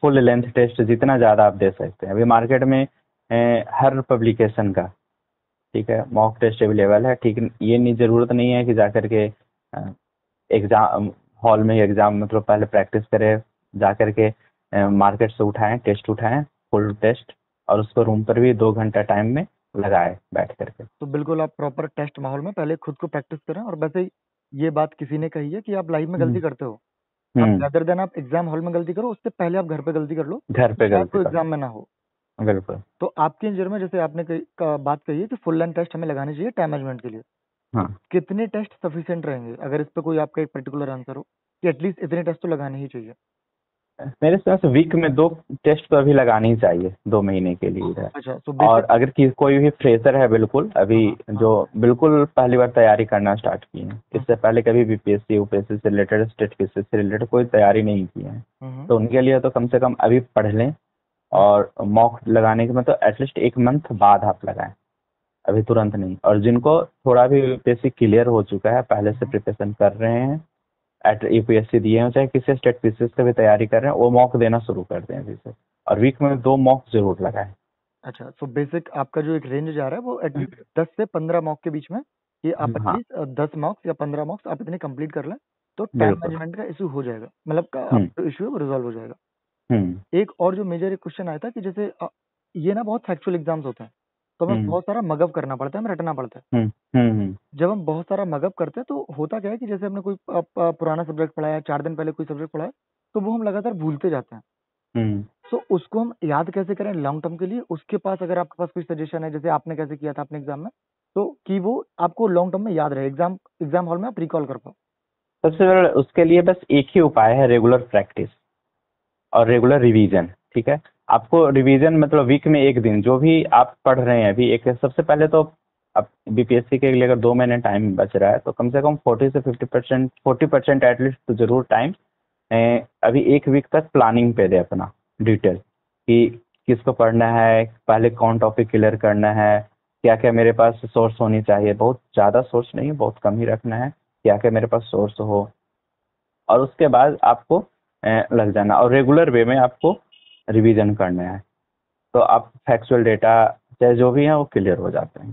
फुल लेंथ टेस्ट जितना ज़्यादा आप दे सकते हैं। अभी मार्केट में हर पब्लिकेशन का, ठीक है, मॉक टेस्ट अवेलेबल है। ठीक है, ये नहीं, ज़रूरत नहीं है कि जा कर के एग्ज़ाम हॉल में ही एग्ज़ाम मतलब पहले प्रैक्टिस करें, जा कर के मार्केट से उठाएं, टेस्ट उठाएं, फुल टेस्ट, और उसको रूम पर भी 2 घंटा टाइम में लगाए बैठ करके। तो बिल्कुल आप प्रॉपर टेस्ट माहौल में पहले खुद को प्रैक्टिस करें। और वैसे ही ये बात किसी ने कही है कि आप लाइव में हम्म। गलती करते हो, अब हम्म। रेदर देन आप एग्जाम हॉल में गलती करो, उससे पहले आप घर पे गलती कर लो, घर तो पे शायद गलती कोई करो। एग्जाम में ना हो। बिल्कुल। तो आपके नज़र में जैसे आपने बात कही है कि फुल लेंथ टेस्ट हमें लगाने चाहिए टाइम मैनेजमेंट के लिए, हाँ। कितने टेस्ट सफिशिएंट रहेंगे? अगर इस पे कोई आपका एक पर्टिकुलर आंसर हो कि एटलीस्ट इतने टेस्ट तो लगाने ही चाहिए। मेरे हिसाब से वीक में 2 टेस्ट तो अभी लगानी ही चाहिए, 2 महीने के लिए इधर। अच्छा, तो और बेसिक। अगर कोई भी फ्रेशर है बिल्कुल अभी, हाँ हाँ। जो बिल्कुल पहली बार तैयारी करना स्टार्ट किए हैं, हम्म इससे पहले कभी बीपीएससी यूपीएससी से रिलेटेड, स्टेट पीसीएस से रिलेटेड कोई तैयारी नहीं की है, हम्म तो उनके लिए तो कम से कम अभी पढ़ लें। हम्म और मॉक लगाने के मतलब एटलीस्ट 1 मंथ बाद आप लगाएं, अभी तुरंत नहीं। और जिनको थोड़ा भी बेसिक क्लियर हो चुका है, पहले से हम्म। प्रिपरेशन कर रहे हैं, एट यूपीएससी दिए हैं, चाहे किसी स्टेट पीसीएस का भी तैयारी कर रहे हैं, वो मॉक देना शुरू कर दें अभी से। और वीक में 2 मॉक जरूर लगाएं। अच्छा, सो बेसिक आपका जो एक रेंज जा रहा है वो एटलीस्ट 10 से 15 मॉक के बीच में, कि आप हाँ। एटलीस्ट 10 मॉक्स या 15 मॉक्स आप इतने कंप्लीट कर लें, तो टाइम बिल्कुल। मैनेजमेंट का इशू हो जाएगा, मतलब का हम्म। आपका जो इशू है वो रिजॉल्व हो जाएगा। हम्म। एक और जो मेजर एक क्वेश्चन आया था कि जैसे ये ना बहुत फैक्चुअल एग्जाम्स होते हैं, तो हमें हम्म। बहुत सारा मगअप करना पड़ता है, हमें रटना पड़ता है। हम्म। हम्म। जब हम बहुत सारा मगअप करते हैं तो होता क्या है कि जैसे हमने कोई पुराना सब्जेक्ट पढ़ा है, 4 दिन पहले कोई सब्जेक्ट पढ़ा है, तो वो हम लगातार भूलते जाते हैं। हम्म। तो उसको हम याद कैसे करें लॉन्ग टर्म के लिए? उसके पास अगर आपके पास कोई सजेशन है, जैसे आपने कैसे किया था अपने एग्जाम में, तो कि वो आपको लॉन्ग टर्म में याद रहे, एग्जाम एग्जाम हॉल में आप रिकॉल कर पाओ। सबसे बड़ा उसके लिए बस एक ही उपाय है, रेगुलर प्रैक्टिस और रेगुलर रिवीजन। ठीक है, आपको रिवीजन मतलब वीक में 1 दिन जो भी आप पढ़ रहे हैं अभी, एक सबसे पहले तो अब बीपीएससी के लिए अगर 2 महीने टाइम बच रहा है, तो कम से कम 40 से 50%, 40% एटलीस्ट तो जरूर टाइम अभी 1 वीक तक प्लानिंग पे दे अपना डिटेल, कि किसको पढ़ना है, पहले कौन टॉपिक क्लियर करना है, क्या क्या मेरे पास सोर्स होनी चाहिए, बहुत ज़्यादा सोर्स नहीं, बहुत कम ही रखना है, क्या क्या मेरे पास सोर्स हो। और उसके बाद आपको लग जाना, और रेगुलर वे में आपको रिवीजन करना है, तो आप फैक्चुअल डेटा चाहे जो भी है वो क्लियर हो जाते हैं।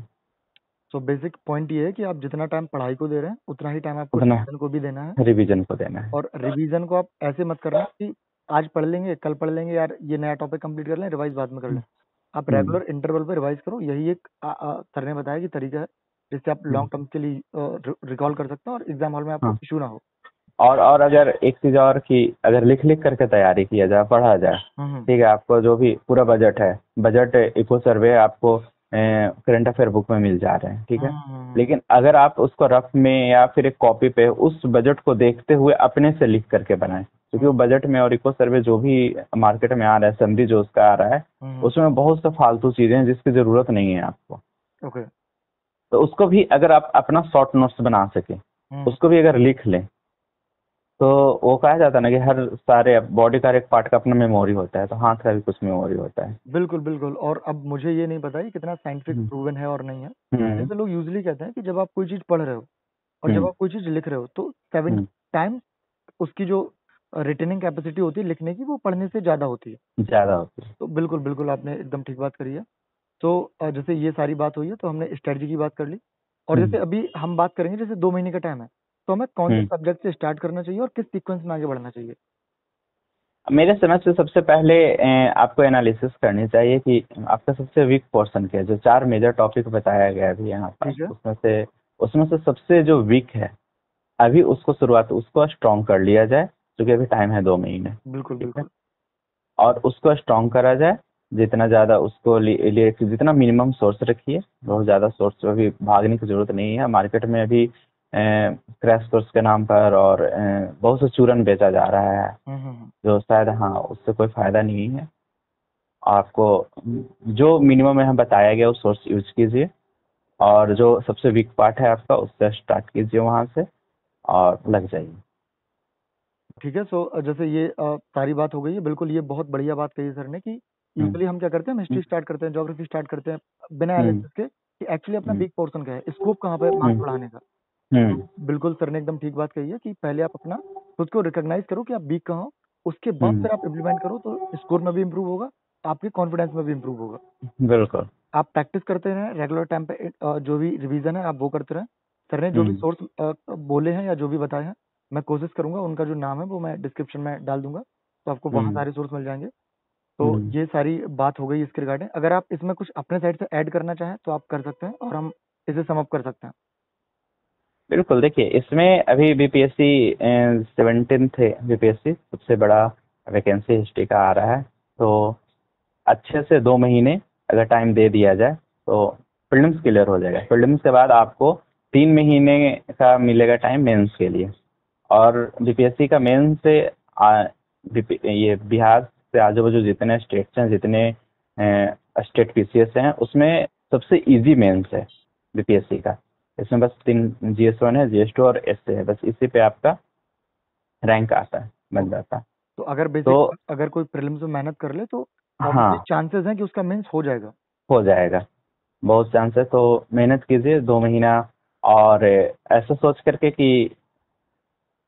सो बेसिक पॉइंट ये है कि आप जितना टाइम पढ़ाई को दे रहे हैं उतना ही टाइम आपको उतना रिवीजन को भी देना है। रिवीजन को देना है। और रिवीजन को आप ऐसे मत करना कि आज पढ़ लेंगे, कल पढ़ लेंगे, यार ये नया टॉपिक कंप्लीट कर लें, रिवाइज बाद में कर लें। हम्म। आप हम्म। रेगुलर इंटरवल पे रिवाइज करो, यही एक सर ने बताया कि तरीका है जिससे आप हम्म। लॉन्ग टर्म के लिए रिकॉल कर सकते हैं और एग्जाम हॉल में आपको हाँ। इशू ना हो। और अगर एक चीज़ और कि अगर लिख लिख करके तैयारी किया जाए, पढ़ा जाए, हम्म ठीक है, आपको जो भी पूरा बजट है, बजट इको सर्वे आपको करंट अफेयर बुक में मिल जा रहे हैं, ठीक है। हम्म। लेकिन अगर आप उसको रफ में या फिर एक कॉपी पे उस बजट को देखते हुए अपने से लिख करके बनाएं, क्योंकि वो बजट में और इको सर्वे जो भी मार्केट में आ रहा है, समरी जो उसका आ रहा है, उसमें बहुत सा फालतू चीज़ें हैं जिसकी ज़रूरत नहीं है आपको। ओके। तो उसको भी अगर आप अपना शॉर्ट नोट्स बना सकें, उसको भी अगर लिख लें, तो वो कहा जाता है ना कि हर सारे बॉडी का एक पार्ट का अपना मेमोरी होता है, तो हाथ का भी कुछ मेमोरी होता है। बिल्कुल बिल्कुल। और अब मुझे ये नहीं पता कि कितना साइंटिफिक हम्म। प्रूवन है और नहीं है। हम्म। जैसे लोग यूजली कहते हैं कि जब आप कोई चीज पढ़ रहे हो और जब हम्म। आप कोई चीज लिख रहे हो तो 70 हम्म। टाइम उसकी जो रिटेनिंग कैपेसिटी होती है लिखने की, वो पढ़ने से ज्यादा होती है। ज़्यादा होती है। तो बिल्कुल बिल्कुल आपने एकदम ठीक बात करी है। तो जैसे ये सारी बात हुई है तो हमने स्ट्रेटजी की बात कर ली। और जैसे हम्म। अभी हम बात करेंगे, जैसे 2 महीने का टाइम है, तो हमें कौन से हम्म। सब्जेक्ट से स्टार्ट करना चाहिए और किस सीक्वेंस में आगे बढ़ना चाहिए? मेरे समझ से सबसे पहले आपको एनालिसिस करनी चाहिए कि आपका सबसे वीक पोर्शन क्या है। जो 4 मेजर टॉपिक बताया गया है अभी यहाँ पर, ठीक है। उसमें से सबसे जो वीक है अभी, उसको स्ट्रॉन्ग कर लिया जाए, क्योंकि अभी टाइम है 2 महीने। बिल्कुल ठीक है, बिल्कुल। और उसको स्ट्रॉन्ग करा जाए, जितना ज़्यादा उसको लिए जितना मिनिमम सोर्स रखिए, बहुत ज़्यादा सोर्स अभी भागने की ज़रूरत नहीं है। मार्केट में अभी क्रैश कोर्स के नाम पर और बहुत से चूरन बेचा जा रहा है, हम्म। जो शायद हाँ उससे कोई फायदा नहीं है। आपको जो मिनिमम यहाँ बताया गया वो सोर्स यूज कीजिए, और जो सबसे वीक पार्ट है आपका उससे स्टार्ट कीजिए वहाँ से, और लग जाइए। ठीक है। सो जैसे ये सारी बात हो गई है, बिल्कुल ये बहुत बढ़िया बात कही सर ने कि यूजुअली हम क्या करते हैं, हिस्ट्री स्टार्ट करते हैं, ज्योग्राफी स्टार्ट करते हैं बिना हम्म एनालिसिस के कि एक्चुअली अपना हम्म वीक पोर्शन क्या है, स्कोप कहाँ पे मार्क्स हम्म बढ़ाने का। तो हम्म बिल्कुल सर ने एकदम ठीक बात कही है कि पहले आप अपना खुद को रिकॉग्नाइज करो कि आप वीक कहाँ हो, उसके बाद हम्म, फिर आप इम्प्लीमेंट करो तो स्कोर में भी इम्प्रूव होगा, आपके कॉन्फिडेंस में भी इम्प्रूव होगा। बिल्कुल। आप प्रैक्टिस करते रहें, रेगुलर टाइम पे जो भी रिवीजन है आप वो करते रहें। सर ने जो भी हम्म सोर्स बोले हैं या जो भी बताए हैं, मैं कोशिश करूंगा उनका जो नाम है वो मैं डिस्क्रिप्शन में डाल दूंगा, तो आपको वहाँ हम्म सारे सोर्स मिल जाएंगे। तो हम्म ये सारी बात हो गई इसके रिगार्डिंग। अगर आप इसमें कुछ अपने साइड से ऐड करना चाहें तो आप कर सकते हैं और हम इसे सम अप कर सकते हैं। बिल्कुल, देखिए इसमें अभी बीपीएससी 17th है, बीपीएससी सबसे बड़ा वैकेंसी हिस्ट्री का आ रहा है। तो अच्छे से 2 महीने अगर टाइम दे दिया जाए तो प्रीलिम्स क्लियर हो जाएगा। प्रीलिम्स के बाद आपको 3 महीने का मिलेगा टाइम मेंस के लिए। और बीपीएससी का मेंस से ये बिहार से आजू बाजू जितने स्टेट्स हैं, जितने स्टेट पीसीएस हैं, उसमें सबसे इजी मेंस है बीपीएससी का। इसमें बस 3 जीएस 1 है, जीएस 2 और एसए है, बस इसी पे आपका रैंक आता है, बन ओके। जाता है। तो अगर तो बेसिक अगर कोई प्रीलिम्स में मेहनत कर ले तो ऑब्वियसली हाँ, चांसेस हैं कि उसका मेंस हो जाएगा। हो जाएगा, बहुत चांस है। तो मेहनत कीजिए 2 महीना, और ऐसा सोच करके कि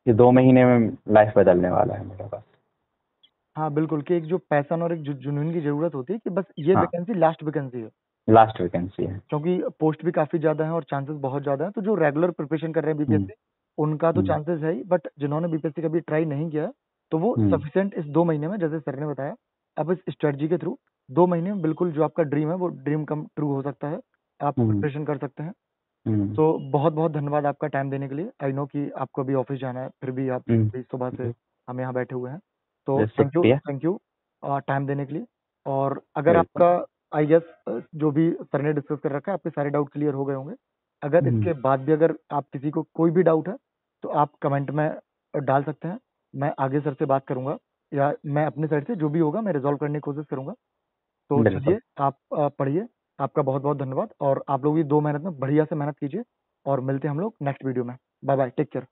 2 महीने में लाइफ बदलने वाला है मेरे पास। हाँ बिल्कुल, कि एक जो पैशन और एक जुनून की जरूरत होती है कि बस ये हाँ, वैकेंसी लास्ट वैकेंसी है, लास्ट वैकेंसी है। क्योंकि पोस्ट भी काफ़ी ज़्यादा है और चांसेस बहुत ज़्यादा हैं। तो जो रेगुलर प्रिपरेशन कर रहे हैं हम्म बीपीएससी, उनका तो हम्म चांसेस है ही, बट जिन्होंने बीपीएससी कभी ट्राई नहीं किया, तो वो हम्म सफिशिएंट इस 2 महीने में, जैसे सर ने बताया, आप इस स्ट्रेटजी के थ्रू 2 महीने में बिल्कुल जो आपका ड्रीम है, वो ड्रीम कम ट्रू हो सकता है। आप हम्म प्रिपरेशन कर सकते हैं। हम्म तो बहुत-बहुत धन्यवाद आपका टाइम देने के लिए। आई नो कि आपको अभी ऑफ़िस जाना है, फिर भी आप हम्म, अभी सुबह से हम यहाँ बैठे हुए हैं। तो शुक्रिया। थैंक यू टाइम देने के लिए। और अगर बिल्कुल। आपका आई गेस जो भी सर ने डिस्कस कर रखा है, आपके सारे डाउट क्लियर हो गए होंगे। अगर हम्म इसके बाद भी अगर आप किसी को कोई भी डाउट है, तो आप कमेंट में डाल सकते हैं। मैं आगे सर से बात करूँगा या मैं अपनी साइड से जो भी होगा मैं रिज़ॉल्व करने की कोशिश करूँगा। तो बिल्कुल। चलिए आप पढ़िए। आपका बहुत-बहुत धन्यवाद और आप लोग भी 2 मेहनत में बढ़िया से मेहनत कीजिए और मिलते हैं हम लोग नेक्स्ट वीडियो में। Bye bye, take care.